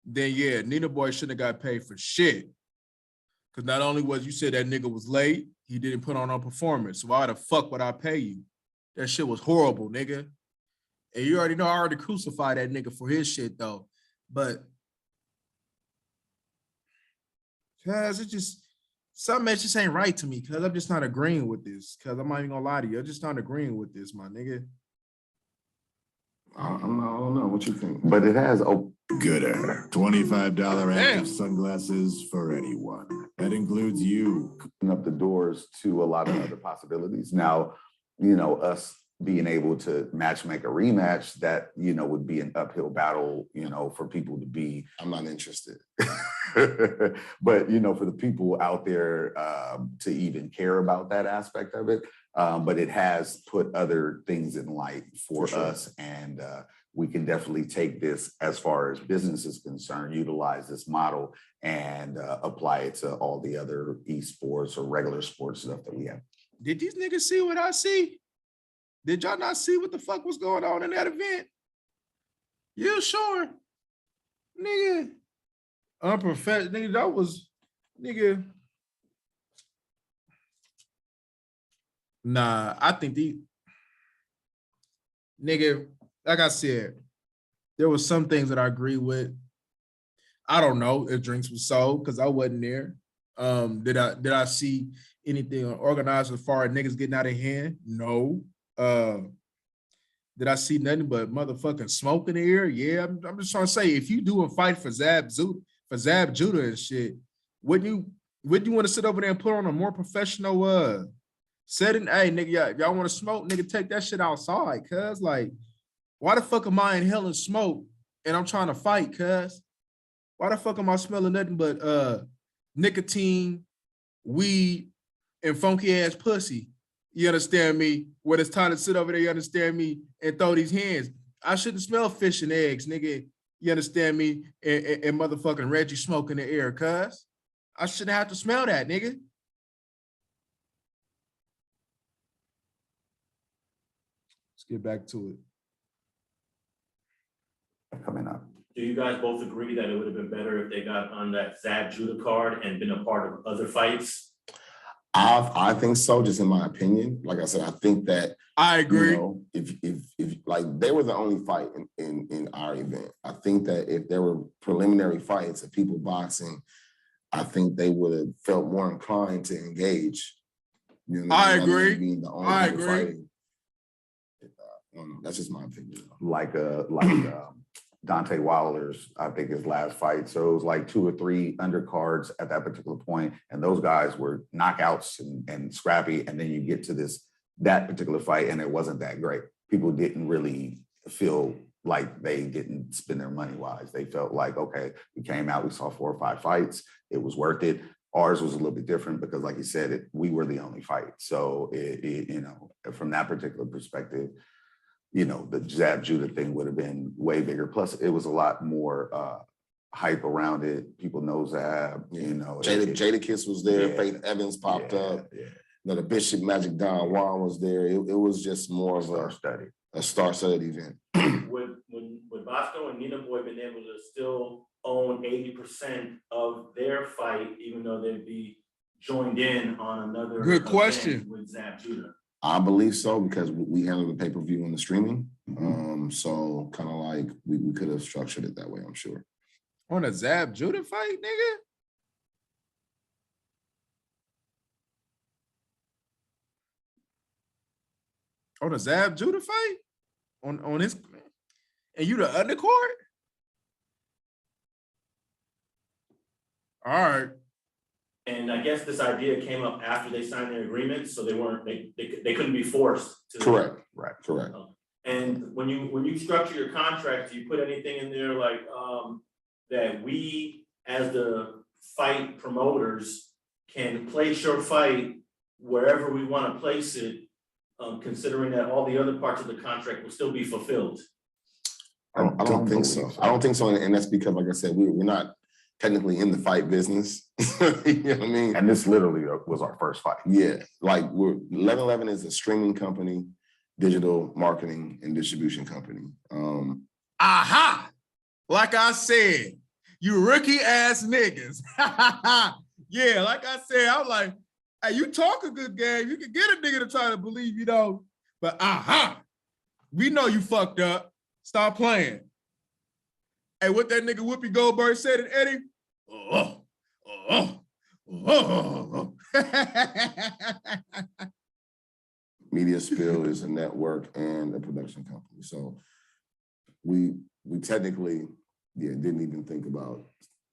then yeah, Nina Boy shouldn't have got paid for shit. Because not only was you said that nigga was late, he didn't put on a performance. So why the fuck would I pay you? That shit was horrible, nigga. And you already know I already crucified that nigga for his shit though. But cause it just something that just ain't right to me, cause I'm just not agreeing with this. Cause I'm not even gonna lie to you. I'm just not agreeing with this, my nigga. I don't know what you think. But it has Gooder, $25 active sunglasses for anyone. That includes you. opened up the doors to a lot of other possibilities. Now, us being able to make a rematch, that, would be an uphill battle, for people to be. I'm not interested. But, for the people out there to even care about that aspect of it. But it has put other things in light for sure. us and we can definitely take this as far as business is concerned, utilize this model and apply it to all the other esports or regular sports stuff that we have. Did these niggas see what I see? Did y'all not see what the fuck was going on in that event? You sure? Nigga. Unprofessional. Nigga, that was, nigga. Nah, I think nigga, like I said, there was some things that I agree with. I don't know if drinks was sold because I wasn't there. Did I see anything organized as far as niggas getting out of hand? No. Did I see nothing but motherfucking smoke in the air? Yeah, I'm just trying to say, if you do a fight for Zab Judah and shit, wouldn't you want to sit over there and put on a more professional setting? Hey, nigga, y'all want to smoke? Nigga, take that shit outside, cuz. Like, why the fuck am I inhaling smoke and I'm trying to fight, cuz? Why the fuck am I smelling nothing but nicotine, weed, and funky ass pussy? You understand me? When it's time to sit over there, you understand me, and throw these hands. I shouldn't smell fish and eggs, nigga. You understand me? And motherfucking Reggie smoke in the air, cuz. I shouldn't have to smell that, nigga. Let's get back to it. Coming up. Do you guys both agree that it would have been better if they got on that Zab Judah card and been a part of other fights? I think so, just in my opinion. Like I said, I think that I agree. You know, if like they were the only fight in our event. I think that if there were preliminary fights of people boxing, I think they would have felt more inclined to engage. You know, I rather than agree. being the only I people agree. fighting. That's just my opinion. Like Dante Wilder's, I think, his last fight. So it was like 2 or 3 undercards at that particular point, and those guys were knockouts and scrappy. And then you get to that particular fight, and it wasn't that great. People didn't really feel like they didn't spend their money wise. They felt like, okay, we came out, we saw 4 or 5 fights, it was worth it. Ours was a little bit different because, like you said, we were the only fight. So you know, from that particular perspective, you know, the Zab Judah thing would have been way bigger. Plus, it was a lot more hype around it. People know Zab, you know. Jadakiss was there. Yeah. Faith Evans popped up. Yeah. You know, the Bishop Magic Don Juan was there. It was just more of a star-studded event. Would Boskoe and Nina Boy been able to still own 80% of their fight, even though they'd be joined in on another Good question. with Zab Judah? I believe so, because we handled the pay-per-view and the streaming. So kind of like we could have structured it that way, I'm sure. On a Zab Judah fight, nigga? On a Zab Judah fight? On his, and you the undercard? All right. And I guess this idea came up after they signed their agreement, so they couldn't be forced to. Correct. Right. Correct. And when you structure your contract, do you put anything in there like that we as the fight promoters can place your fight wherever we want to place it, considering that all the other parts of the contract will still be fulfilled? I don't think so. I don't think so, and that's because, like I said, we're not technically in the fight business. You know what I mean? And this literally was our first fight. Yeah, like 1111 is a streaming company, digital marketing and distribution company. Aha! Like I said, you rookie ass niggas. Yeah, like I said, I'm like, hey, you talk a good game. You can get a nigga to try to believe you don't. But aha! We know you fucked up. Stop playing. Hey, what that nigga Whoopi Goldberg said to Eddie? Media Spill is a network and a production company. So we technically, didn't even think about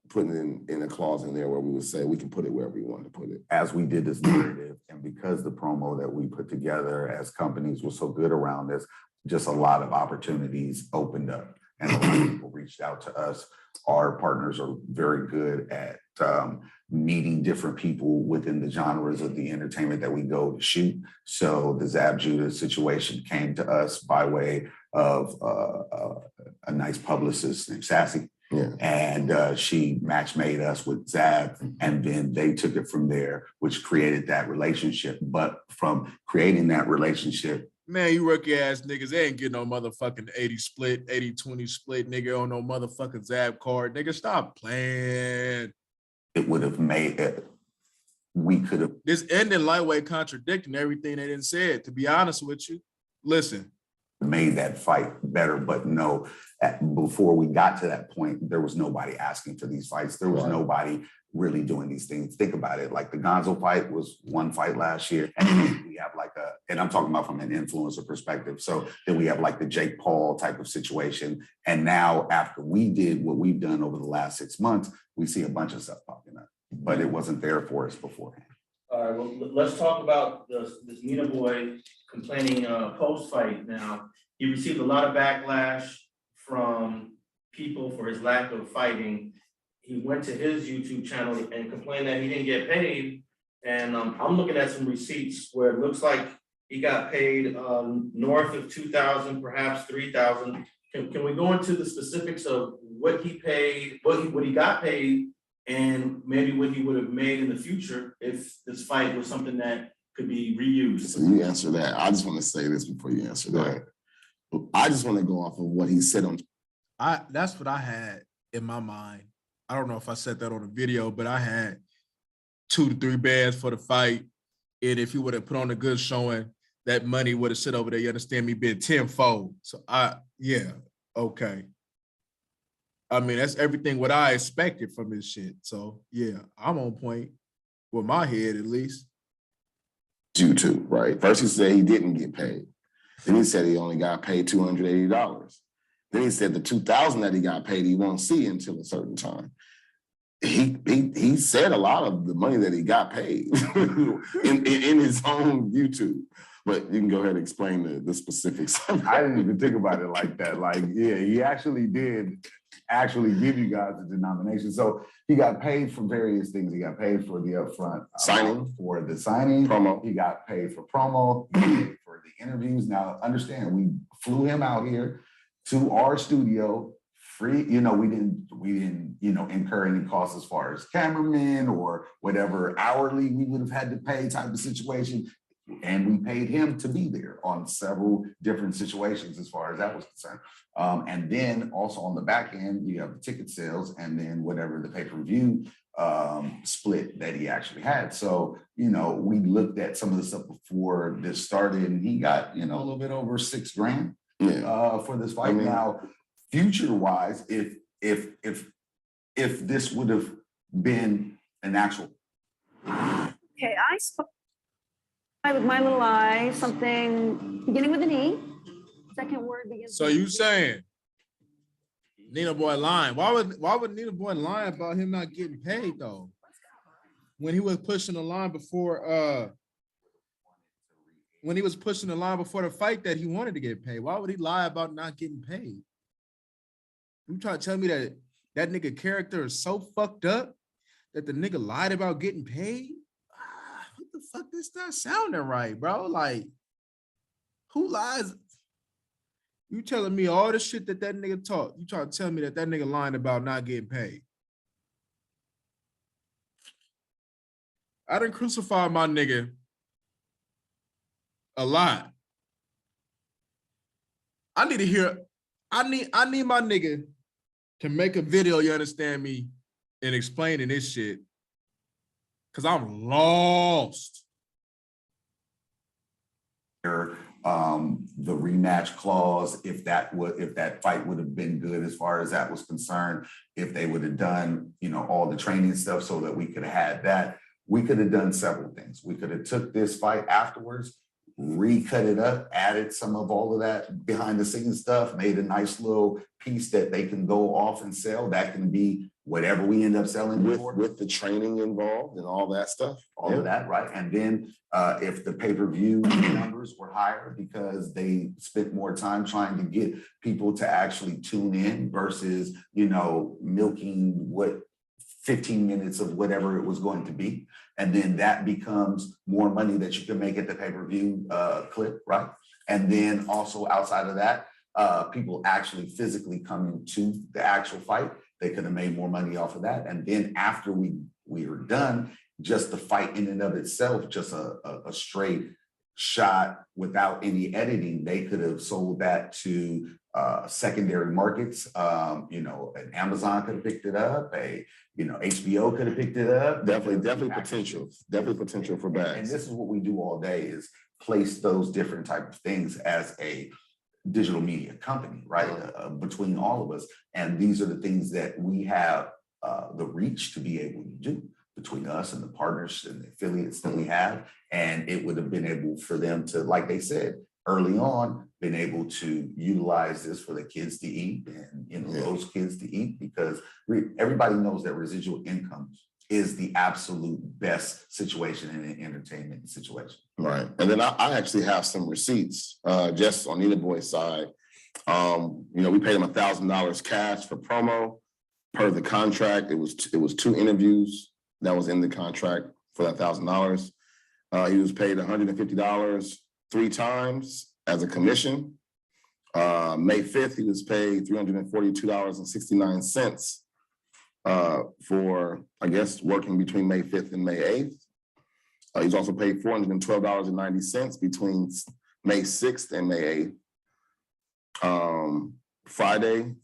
putting in a clause in there where we would say we can put it wherever we want to put it. As we did this narrative, and because the promo that we put together as companies was so good around this, just a lot of opportunities opened up. And a lot of people reached out to us. Our partners are very good at meeting different people within the genres of the entertainment that we go to shoot. So the Zab Judah situation came to us by way of a nice publicist named Sassy. Yeah. And she match made us with Zab, and then they took it from there, which created that relationship. But from creating that relationship, Man, you rookie ass niggas, they ain't getting no motherfucking 80 split, 80-20 split, nigga, on no motherfucking Zab card. Nigga, stop playing. it would have made it, we could have This ending lightweight contradicting everything they didn't say it, to be honest with you. Listen. made that fight better. But no, before we got to that point, there was nobody asking for these fights. There was nobody really doing these things. Think about it. Like the Gonzo fight was one fight last year. And then we have like and I'm talking about from an influencer perspective. So then we have like the Jake Paul type of situation. And now after we did what we've done over the last 6 months, we see a bunch of stuff popping up, but it wasn't there for us beforehand. All right, well, let's talk about this Nina boy complaining post-fight now. He received a lot of backlash from people for his lack of fighting. He went to his YouTube channel and complained that he didn't get paid. And I'm looking at some receipts where it looks like he got paid north of 2,000, perhaps 3,000. Can we go into the specifics of what he paid, what he got paid, and maybe what he would have made in the future if this fight was something that could be reused? So you answer that. I just want to say this before you answer that. I just want to go off of what he said on. That's what I had in my mind. I don't know if I said that on the video, but I had 2 to 3 bands for the fight. And if he would have put on a good showing, that money would have sit over there. You understand me? Been tenfold. So yeah, okay. I mean, that's everything what I expected from this shit. So yeah, I'm on point with my head at least. YouTube, right? First he said he didn't get paid. Then he said he only got paid $280. Then he said the $2,000 that he got paid he won't see until a certain time. He said a lot of the money that he got paid in his own YouTube. But you can go ahead and explain the specifics. I didn't even think about it like that. Like, yeah, he actually did give you guys the denomination. So he got paid for various things. He got paid for the upfront signing, for the signing, promo. He got paid for promo, he paid for the interviews. Now, understand, we flew him out here to our studio free. You know, we didn't, incur any costs as far as cameramen or whatever hourly we would have had to pay type of situation. And we paid him to be there on several different situations as far as that was concerned. And then also on the back end, you have the ticket sales and then whatever the pay-per-view split that he actually had. So, we looked at some of the stuff before this started and he got, a little bit over $6,000 for this fight. Now, future-wise, if this would have been an actual. Okay, I spoke with my little eye, something beginning with an E. Second word begins. So you saying Nina Boy lying? Why would Nina Boy lie about him not getting paid though? When he was pushing the line before the fight that he wanted to get paid, why would he lie about not getting paid? You trying to tell me that nigga character is so fucked up that the nigga lied about getting paid? What the fuck? This not sounding right, bro. Like, who lies? You telling me all the shit that nigga talk? You trying to tell me that nigga lying about not getting paid? I done crucified my nigga a lot. I need my nigga to make a video, you understand me, and explaining this shit. Cause I'm lost. The rematch clause, if that fight would have been good as far as that was concerned, if they would have done, all the training stuff so that we could have had that, we could have done several things. We could have took this fight afterwards, recut it up, added some of all of that behind the scenes stuff, made a nice little piece that they can go off and sell. That can be whatever we end up selling with the training involved and all that stuff. All of that, right? And then if the pay-per-view numbers were higher because they spent more time trying to get people to actually tune in versus, milking what 15 minutes of whatever it was going to be. And then that becomes more money that you can make at the pay-per-view clip, right? And then also outside of that, people actually physically coming to the actual fight. They could have made more money off of that. And then after we were done, just the fight in and of itself, just a straight shot without any editing, they could have sold that to secondary markets. An Amazon could have picked it up, HBO could have picked it up. Definitely potential for bags. And this is what we do all day, is place those different type of things as a digital media company, right? Between all of us. And these are the things that we have the reach to be able to do between us and the partners and the affiliates that we have. And it would have been able for them to, like they said, early on, been able to utilize this for the kids to eat and those kids to eat, because everybody knows that residual income is the absolute best situation in an entertainment situation. Right. And then I actually have some receipts just on Nina Boy's side. We paid him $1,000 cash for promo per the contract. It was 2 interviews that was in the contract for that $1,000. He was paid $150 3 times as a commission. May 5th, he was paid $342.69 for, I guess, working between May 5th and May 8th. He's also paid $412.90 between May 6th and May 8th. Friday,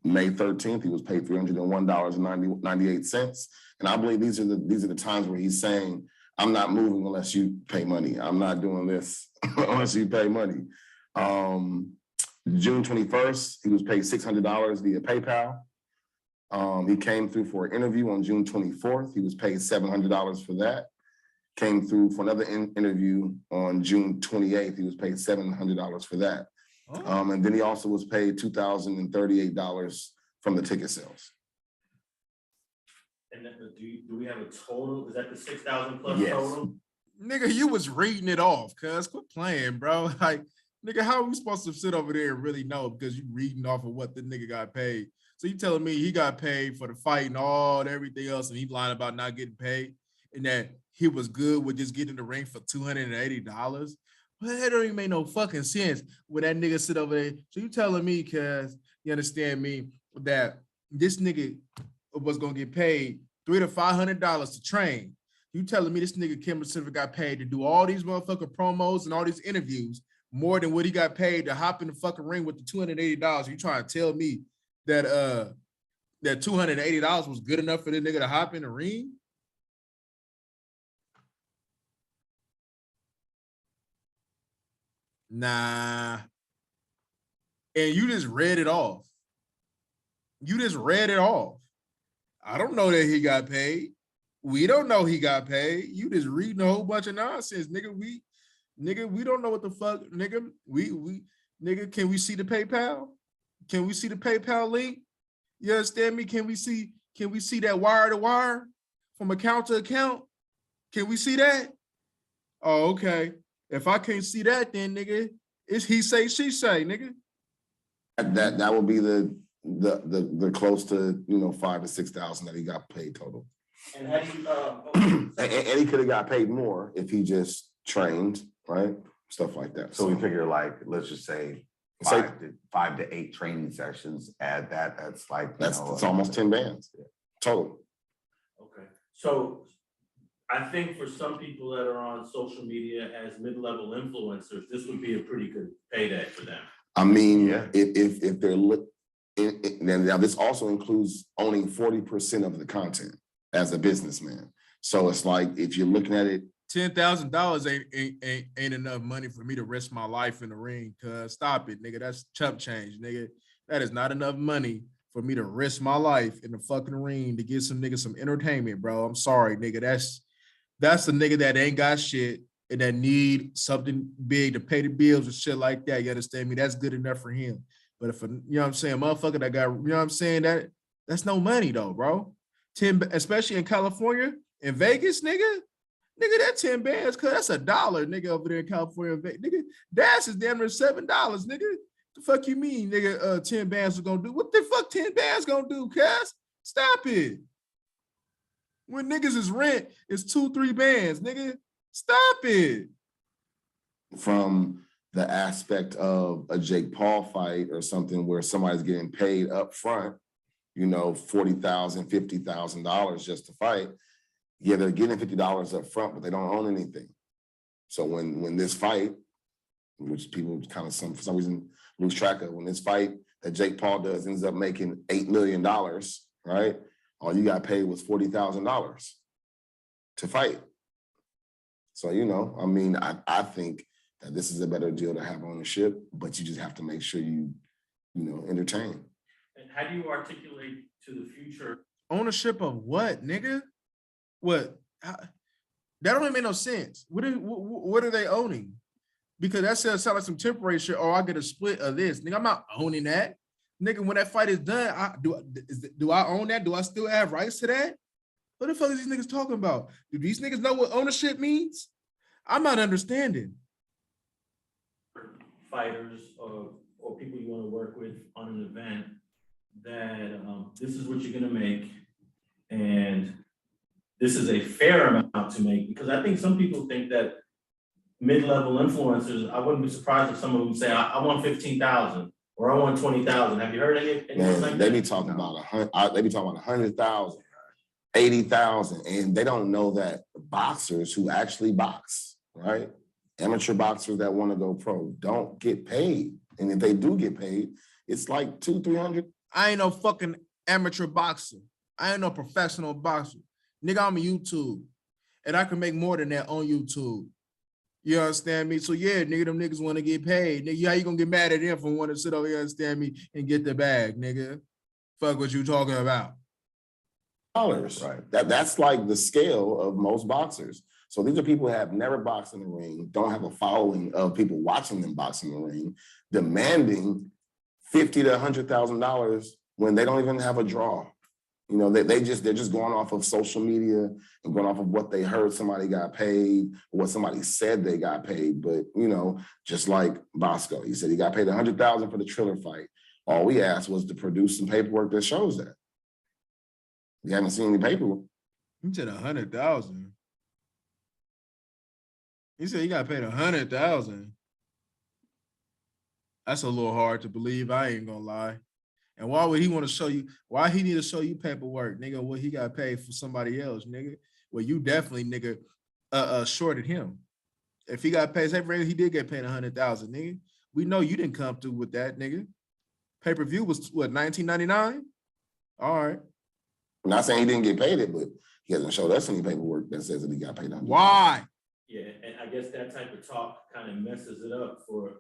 May 13th, he was paid $301.98. And I believe these are the times where he's saying, I'm not moving unless you pay money. I'm not doing this unless you pay money. June 21st, he was paid $600 via PayPal. He came through for an interview on June 24th. He was paid $700 for that. Came through for another interview on June 28th. He was paid $700 for that. And then he also was paid $2,038 from the ticket sales. And then do we have a total? Is that the 6,000 plus Yes. total? Nigga, you was reading it off, cuz. Quit playing, bro. Like, nigga, how are we supposed to sit over there and really know, because you reading off of what the nigga got paid? So you telling me he got paid for the fight and all and everything else, and he lying about not getting paid, and that he was good with just getting in the ring for $280? Well, that don't even make no fucking sense when that nigga sit over there. So you telling me, cuz, you understand me, that this nigga was gonna get paid $300 to $500 to train. You telling me this nigga Kim Pacific got paid to do all these motherfucking promos and all these interviews more than what he got paid to hop in the fucking ring with the $280? You trying to tell me that that $280 was good enough for the nigga to hop in the ring? Nah. And you just read it off. You just read it off. I don't know that he got paid. We don't know he got paid. You just reading a whole bunch of nonsense, nigga. We don't know what the fuck, nigga. Nigga, can we see the PayPal? Can we see the PayPal link? You understand me? Can we see that wire to wire from account to account? Can we see that? Oh, okay. If I can't see that, then nigga, it's he say, she say, nigga. That would be the close to 5,000 to 6,000 that he got paid total. And had you And he could have got paid more if he just trained, right? Stuff like that. So we figure, like, let's just say Say- 5 to 8 training sessions. Add that. That's like it's almost 10 bands total. okay. So I think for some people that are on social media as mid-level influencers, this would be a pretty good payday for them. I mean, Yeah. if they're then now this also includes owning 40% of the content as a businessman. So it's like, if you're looking at it, $10,000 ain't enough money for me to risk my life in the ring. Cuz stop it, nigga. That's chump change, nigga. That is not enough money for me to risk my life in the fucking ring to get some nigga some entertainment, bro. I'm sorry, nigga. That's the nigga that ain't got shit and that need something big to pay the bills and shit like that. You understand me? That's good enough for him. But if you know what I'm saying, motherfucker that got, you know what I'm saying, that's no money though, bro. 10, especially in California, in Vegas, nigga, that 10 bands, cuz that's $1, nigga, over there in California. Nigga, gas is damn near $7, nigga. The fuck you mean, nigga, 10 bands is gonna do? What the fuck 10 bands gonna do, cuz? Stop it. When niggas is rent, it's 2-3 bands, nigga. Stop it. from the aspect of a Jake Paul fight or something where somebody's getting paid up front, you know, $40,000, $50,000 just to fight. Yeah, they're getting $50 up front, but they don't own anything. So when this fight, which people kind of for some reason lose track of, when this fight that Jake Paul does ends up making $8 million, right? All you got paid was $40,000 to fight. So, you know, I mean, I think that this is a better deal to have ownership, but you just have to make sure you know, entertain. And how do you articulate to the future? Ownership of what, nigga? What? That don't even make no sense. What are they owning? Because that sounds like some temporary shit. Oh, I get a split of this. Nigga, I'm not owning that. Nigga, when that fight is done, do I own that? Do I still have rights to that? What the fuck is these niggas talking about? Do these niggas know what ownership means? I'm not understanding. Fighters or people you want to work with on an event that this is what you're gonna make, and this is a fair amount to make, because I think some people think that mid-level influencers, I wouldn't be surprised if some of them say, I want 15,000 or I want 20,000. Have you heard anything like that? They be talking about 100,000, 80,000, and they don't know that boxers who actually box, right? Amateur boxers that want to go pro don't get paid. And if they do get paid, it's like 200-300. I ain't no fucking amateur boxer. I ain't no professional boxer. Nigga, I'm on YouTube. And I can make more than that on YouTube. You understand me? So yeah, nigga, them niggas want to get paid. Nigga, how you gonna get mad at them for wanting to sit over here, understand me, and get the bag, nigga? Fuck what you talking about. Right. That's like the scale of most boxers. So these are people who have never boxed in the ring, don't have a following of people watching them box in the ring, demanding $50,000 to $100,000 when they don't even have a draw. You know, they're just going off of social media and going off of what they heard somebody got paid, or what somebody said they got paid. But, you know, just like Boskoe, he said he got paid $100,000 for the Triller fight. All we asked was to produce some paperwork that shows that. We haven't seen any paperwork. You said 100,000. He said he got paid 100,000. That's a little hard to believe. I ain't gonna lie. And why would he want to show you? Why he need to show you paperwork, nigga? What he got paid for somebody else, nigga? Well, you definitely, nigga, shorted him. If he got paid, say he did get paid 100,000, nigga. We know you didn't come through with that, nigga. Pay-per-view was what, $19.99? All right. I'm not saying he didn't get paid it, but he hasn't showed us any paperwork that says that he got paid. Why? Yeah, and I guess that type of talk kind of messes it up for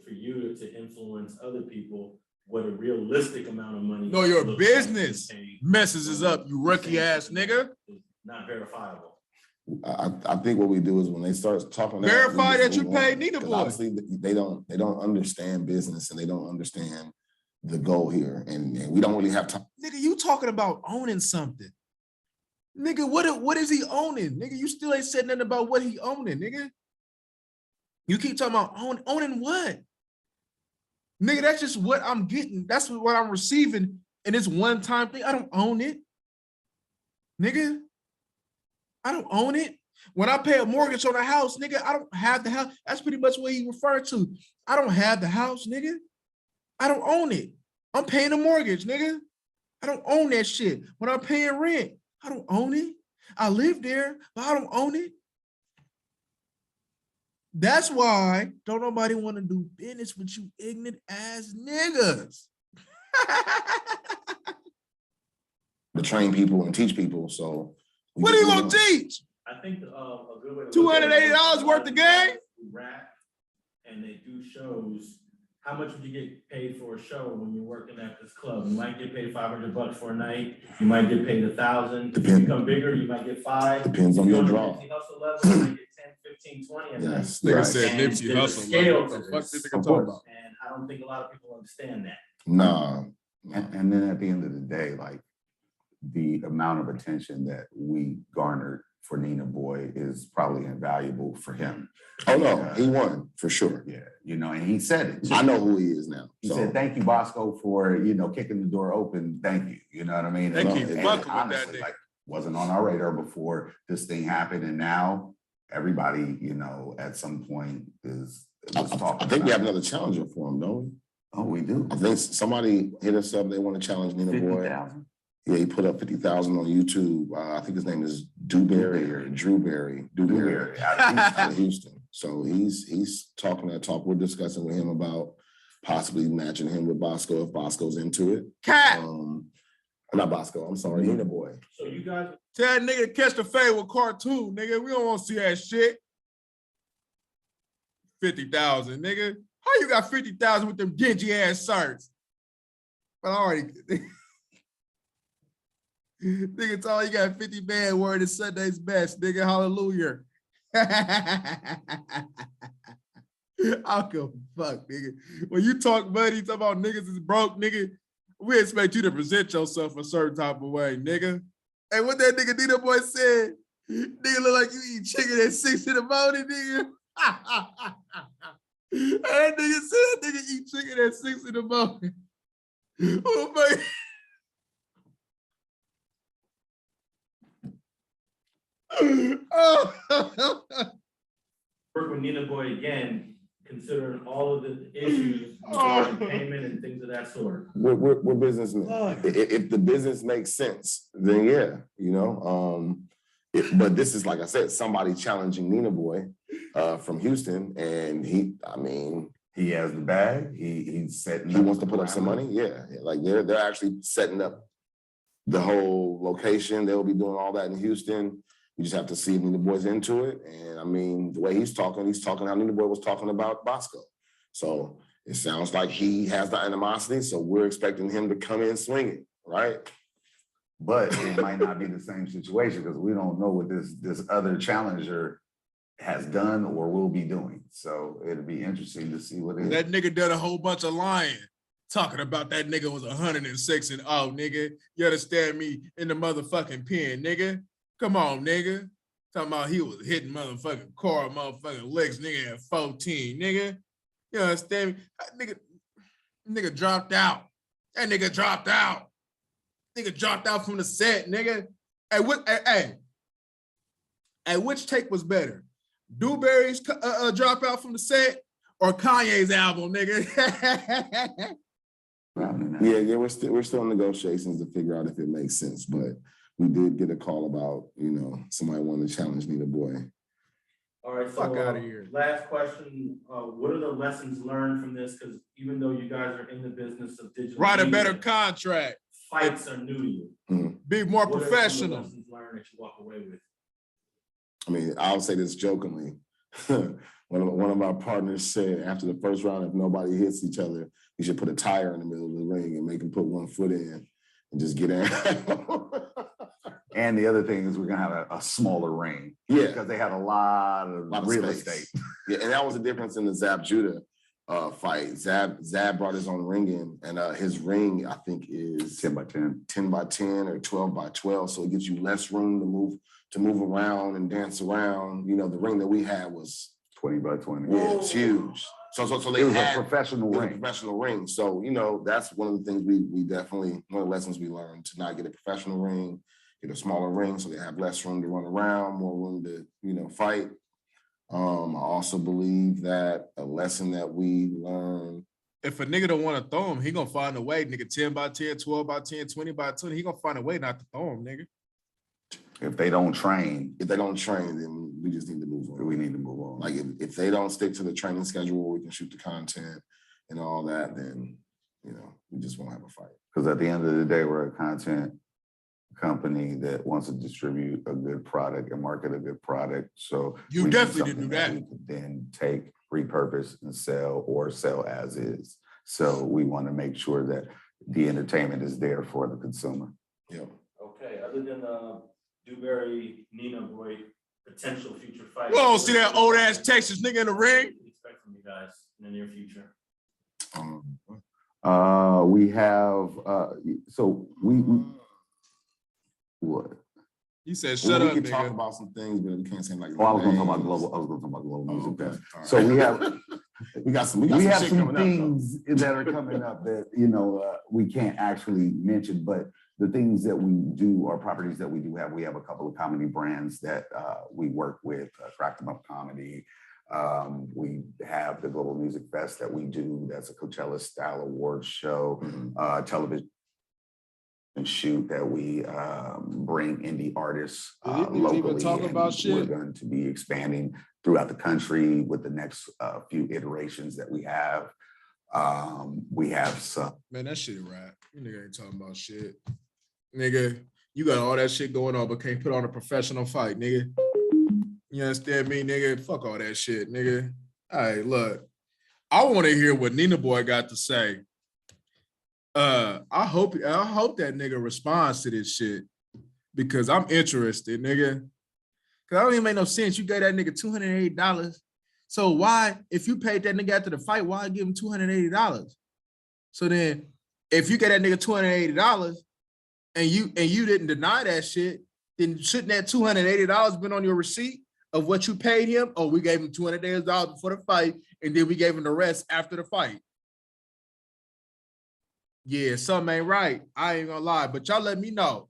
you to influence other people what a realistic amount of money. No, your business messes it up, you rookie ass nigga. Not verifiable. I think what we do is when they start talking, verify that you paid Nina Boy. Obviously, they don't understand business and they don't understand the goal here, and we don't really have time. Nigga, you talking about owning something? Nigga, what is he owning? Nigga, you still ain't said nothing about what he owning, nigga. You keep talking about owning what? Nigga, that's just what I'm getting. That's what I'm receiving. And it's one-time thing. I don't own it. Nigga, I don't own it. When I pay a mortgage on a house, nigga, I don't have the house. That's pretty much what he referred to. I don't have the house, nigga. I don't own it. I'm paying a mortgage, nigga. I don't own that shit. When I'm paying rent, I don't own it. I live there, but I don't own it. That's why don't nobody want to do business with you ignorant ass niggas. To train people and teach people. So what are you gonna teach? I think a good way to $280 worth of game. Rap and they do shows. How much would you get paid for a show when you're working at this club? You might get paid $500 for a night. You might get paid $1,000. If you become bigger, you might get $5,000. Depends on your draw. Nipsey Hustle level, you might get 10, 15, 20. And yes, nigga right. said Nipsey Hustle. Scale What the fuck this nigga Of talking course. about? And I don't think a lot of people understand that. Nah. And then at the end of the day, like the amount of attention that we garnered for Nina Boy is probably invaluable for him. Oh no, he won for sure. Yeah, you know, and he said it too. I know who he is now. He So said, "Thank you, Boskoe, for kicking the door open. Thank you." You know what I mean? They keep And fucking with that honestly, nigga. like, wasn't on our radar before this thing happened, and now everybody, at some point is I was talking think we have about. another challenger for him, don't we? Oh, we do. I think somebody hit us up. They want to challenge Nina Boy. 50,000. Yeah, he put up 50,000 on YouTube. I think his name is Dewberry or Dewberry out of Houston. So he's talking that talk. We're discussing with him about possibly matching him with Boskoe if Bosco's into it. Cat. Not Boskoe. I'm sorry, Nina Boy. So you guys, Tell that nigga to catch the fade with cartoon, nigga. We don't want to see that shit. 50,000, nigga. How you got 50,000 with them dingy ass shirts? But I already. Nigga told you got 50 man word is Sunday's best, nigga. Hallelujah. I don't give a fuck, nigga. When you talk money, talk about niggas is broke, nigga, we expect you to present yourself a certain type of way, nigga. And what that nigga Nina Boy said, nigga look like you eat chicken at 6 in the morning, nigga. And that nigga said that nigga eat chicken at 6 in the morning. Oh my. work with Nina Boy again, considering all of the issues regarding payment and things of that sort. We're businessmen. If the business makes sense, then yeah, you know. But this is, like I said, somebody challenging Nina Boy from Houston, and he has the bag. He's setting. He wants to put up some money. Yeah, like they're actually setting up the whole location. They'll be doing all that in Houston. You just have to see if Nina Boy's into it. And I mean, the way he's talking how Nina Boy was talking about Boskoe. So it sounds like he has the animosity. So we're expecting him to come in swinging, right? But it might not be the same situation because we don't know what this other challenger has done or will be doing. So it'll be interesting to see what it is. That nigga did a whole bunch of lying, talking about that nigga was 106 and oh, nigga, you understand me, in the motherfucking pen, nigga. Come on, nigga. Talking about he was hitting motherfucking car, motherfucking legs, nigga at 14, nigga. You understand me? That nigga dropped out. That nigga dropped out. Nigga dropped out from the set, nigga. Hey, which take was better? Dewberry's drop out from the set or Kanye's album, nigga? Yeah, we're still in negotiations to figure out if it makes sense, but we did get a call about, you know, somebody wanted to challenge Nina Boy. All right, Fuck so out of here. Last question, what are the lessons learned from this? Because even though you guys are in the business of digital Write a media, better contract. fights are new to you. Mm-hmm. Be more What are some of the professional. lessons learned that you walk away with? I mean, I'll say this jokingly. One of our partners said after the first round, if nobody hits each other, you should put a tire in the middle of the ring and make them put one foot in and just get in. And the other thing is we're gonna have a smaller ring. Yeah. Because they had a lot of real estate. Yeah, and that was the difference in the Zab Judah fight. Zab brought his own ring in, and his ring, I think, is 10 by 10. 10 by 10 or 12 by 12. So it gives you less room to move around and dance around. You know, the ring that we had was 20 by 20. Yeah, it's huge. So they It was had a professional ring. a professional ring. So, you know, that's one of the things we definitely, one of the lessons we learned, to not get a professional ring, get a smaller ring so they have less room to run around, more room to, you know, fight. I also believe that a lesson that we learned. If a nigga don't want to throw him, he gonna find a way, nigga, 10 by 10, 12 by 10, 20 by 20. He gonna find a way not to throw him, nigga. If they don't train, then we just need to move on. we need to move on. Like if they don't stick to the training schedule where we can shoot the content and all that, then, you know, we just won't have a fight. Because at the end of the day, we're a content company that wants to distribute a good product and market a good product. So You we need definitely did something do that. We could then take, repurpose, and sell, or sell as is. So we want to make sure that the entertainment is there for the consumer. Yeah. Okay, other than Dewberry, Nina Boy, potential future fight. We don't see that old ass Texas nigga in the ring. What do you expect from you guys in the near future? We have what? He said, Well, shut we up, can talk nigga. about some things, but we can't say like. Oh, I was going to talk about global music. Okay. Fest. All So right. we have we got some we have shit some coming up, things that are coming up that, you know, we can't actually mention, but the things that we do are properties that we do have. We have a couple of comedy brands that we work with, Crack Them Up Comedy, We have the Global Music Fest that we do. That's a Coachella style awards show, television shoot that we bring indie artists Did these niggas even locally. talk And about shit? we're going to be expanding throughout the country with the next few iterations that we have. We have some. Man, that shit right. You nigga ain't talking about shit. Nigga, you got all that shit going on, but can't put on a professional fight, nigga. You understand me, nigga? Fuck all that shit, nigga. All right, look. I want to hear what Nina Boy got to say. I hope that nigga responds to this shit because I'm interested, nigga. Cause I don't even make no sense. You gave that nigga $280. So why, if you paid that nigga after the fight, why give him $280? So then, if you get that nigga $280 and you didn't deny that shit, then shouldn't that $280 been on your receipt of what you paid him? Oh, we gave him $280 before the fight, and then we gave him the rest after the fight. Yeah, something ain't right. I ain't gonna lie, but y'all let me know.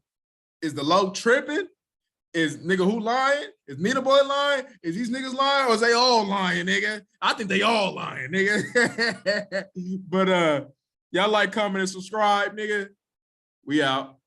Is the low tripping? Is nigga who lying? Is Nina Boy lying? Is these niggas lying or is they all lying, nigga? I think they all lying, nigga. But y'all like, comment, and subscribe, nigga. We out.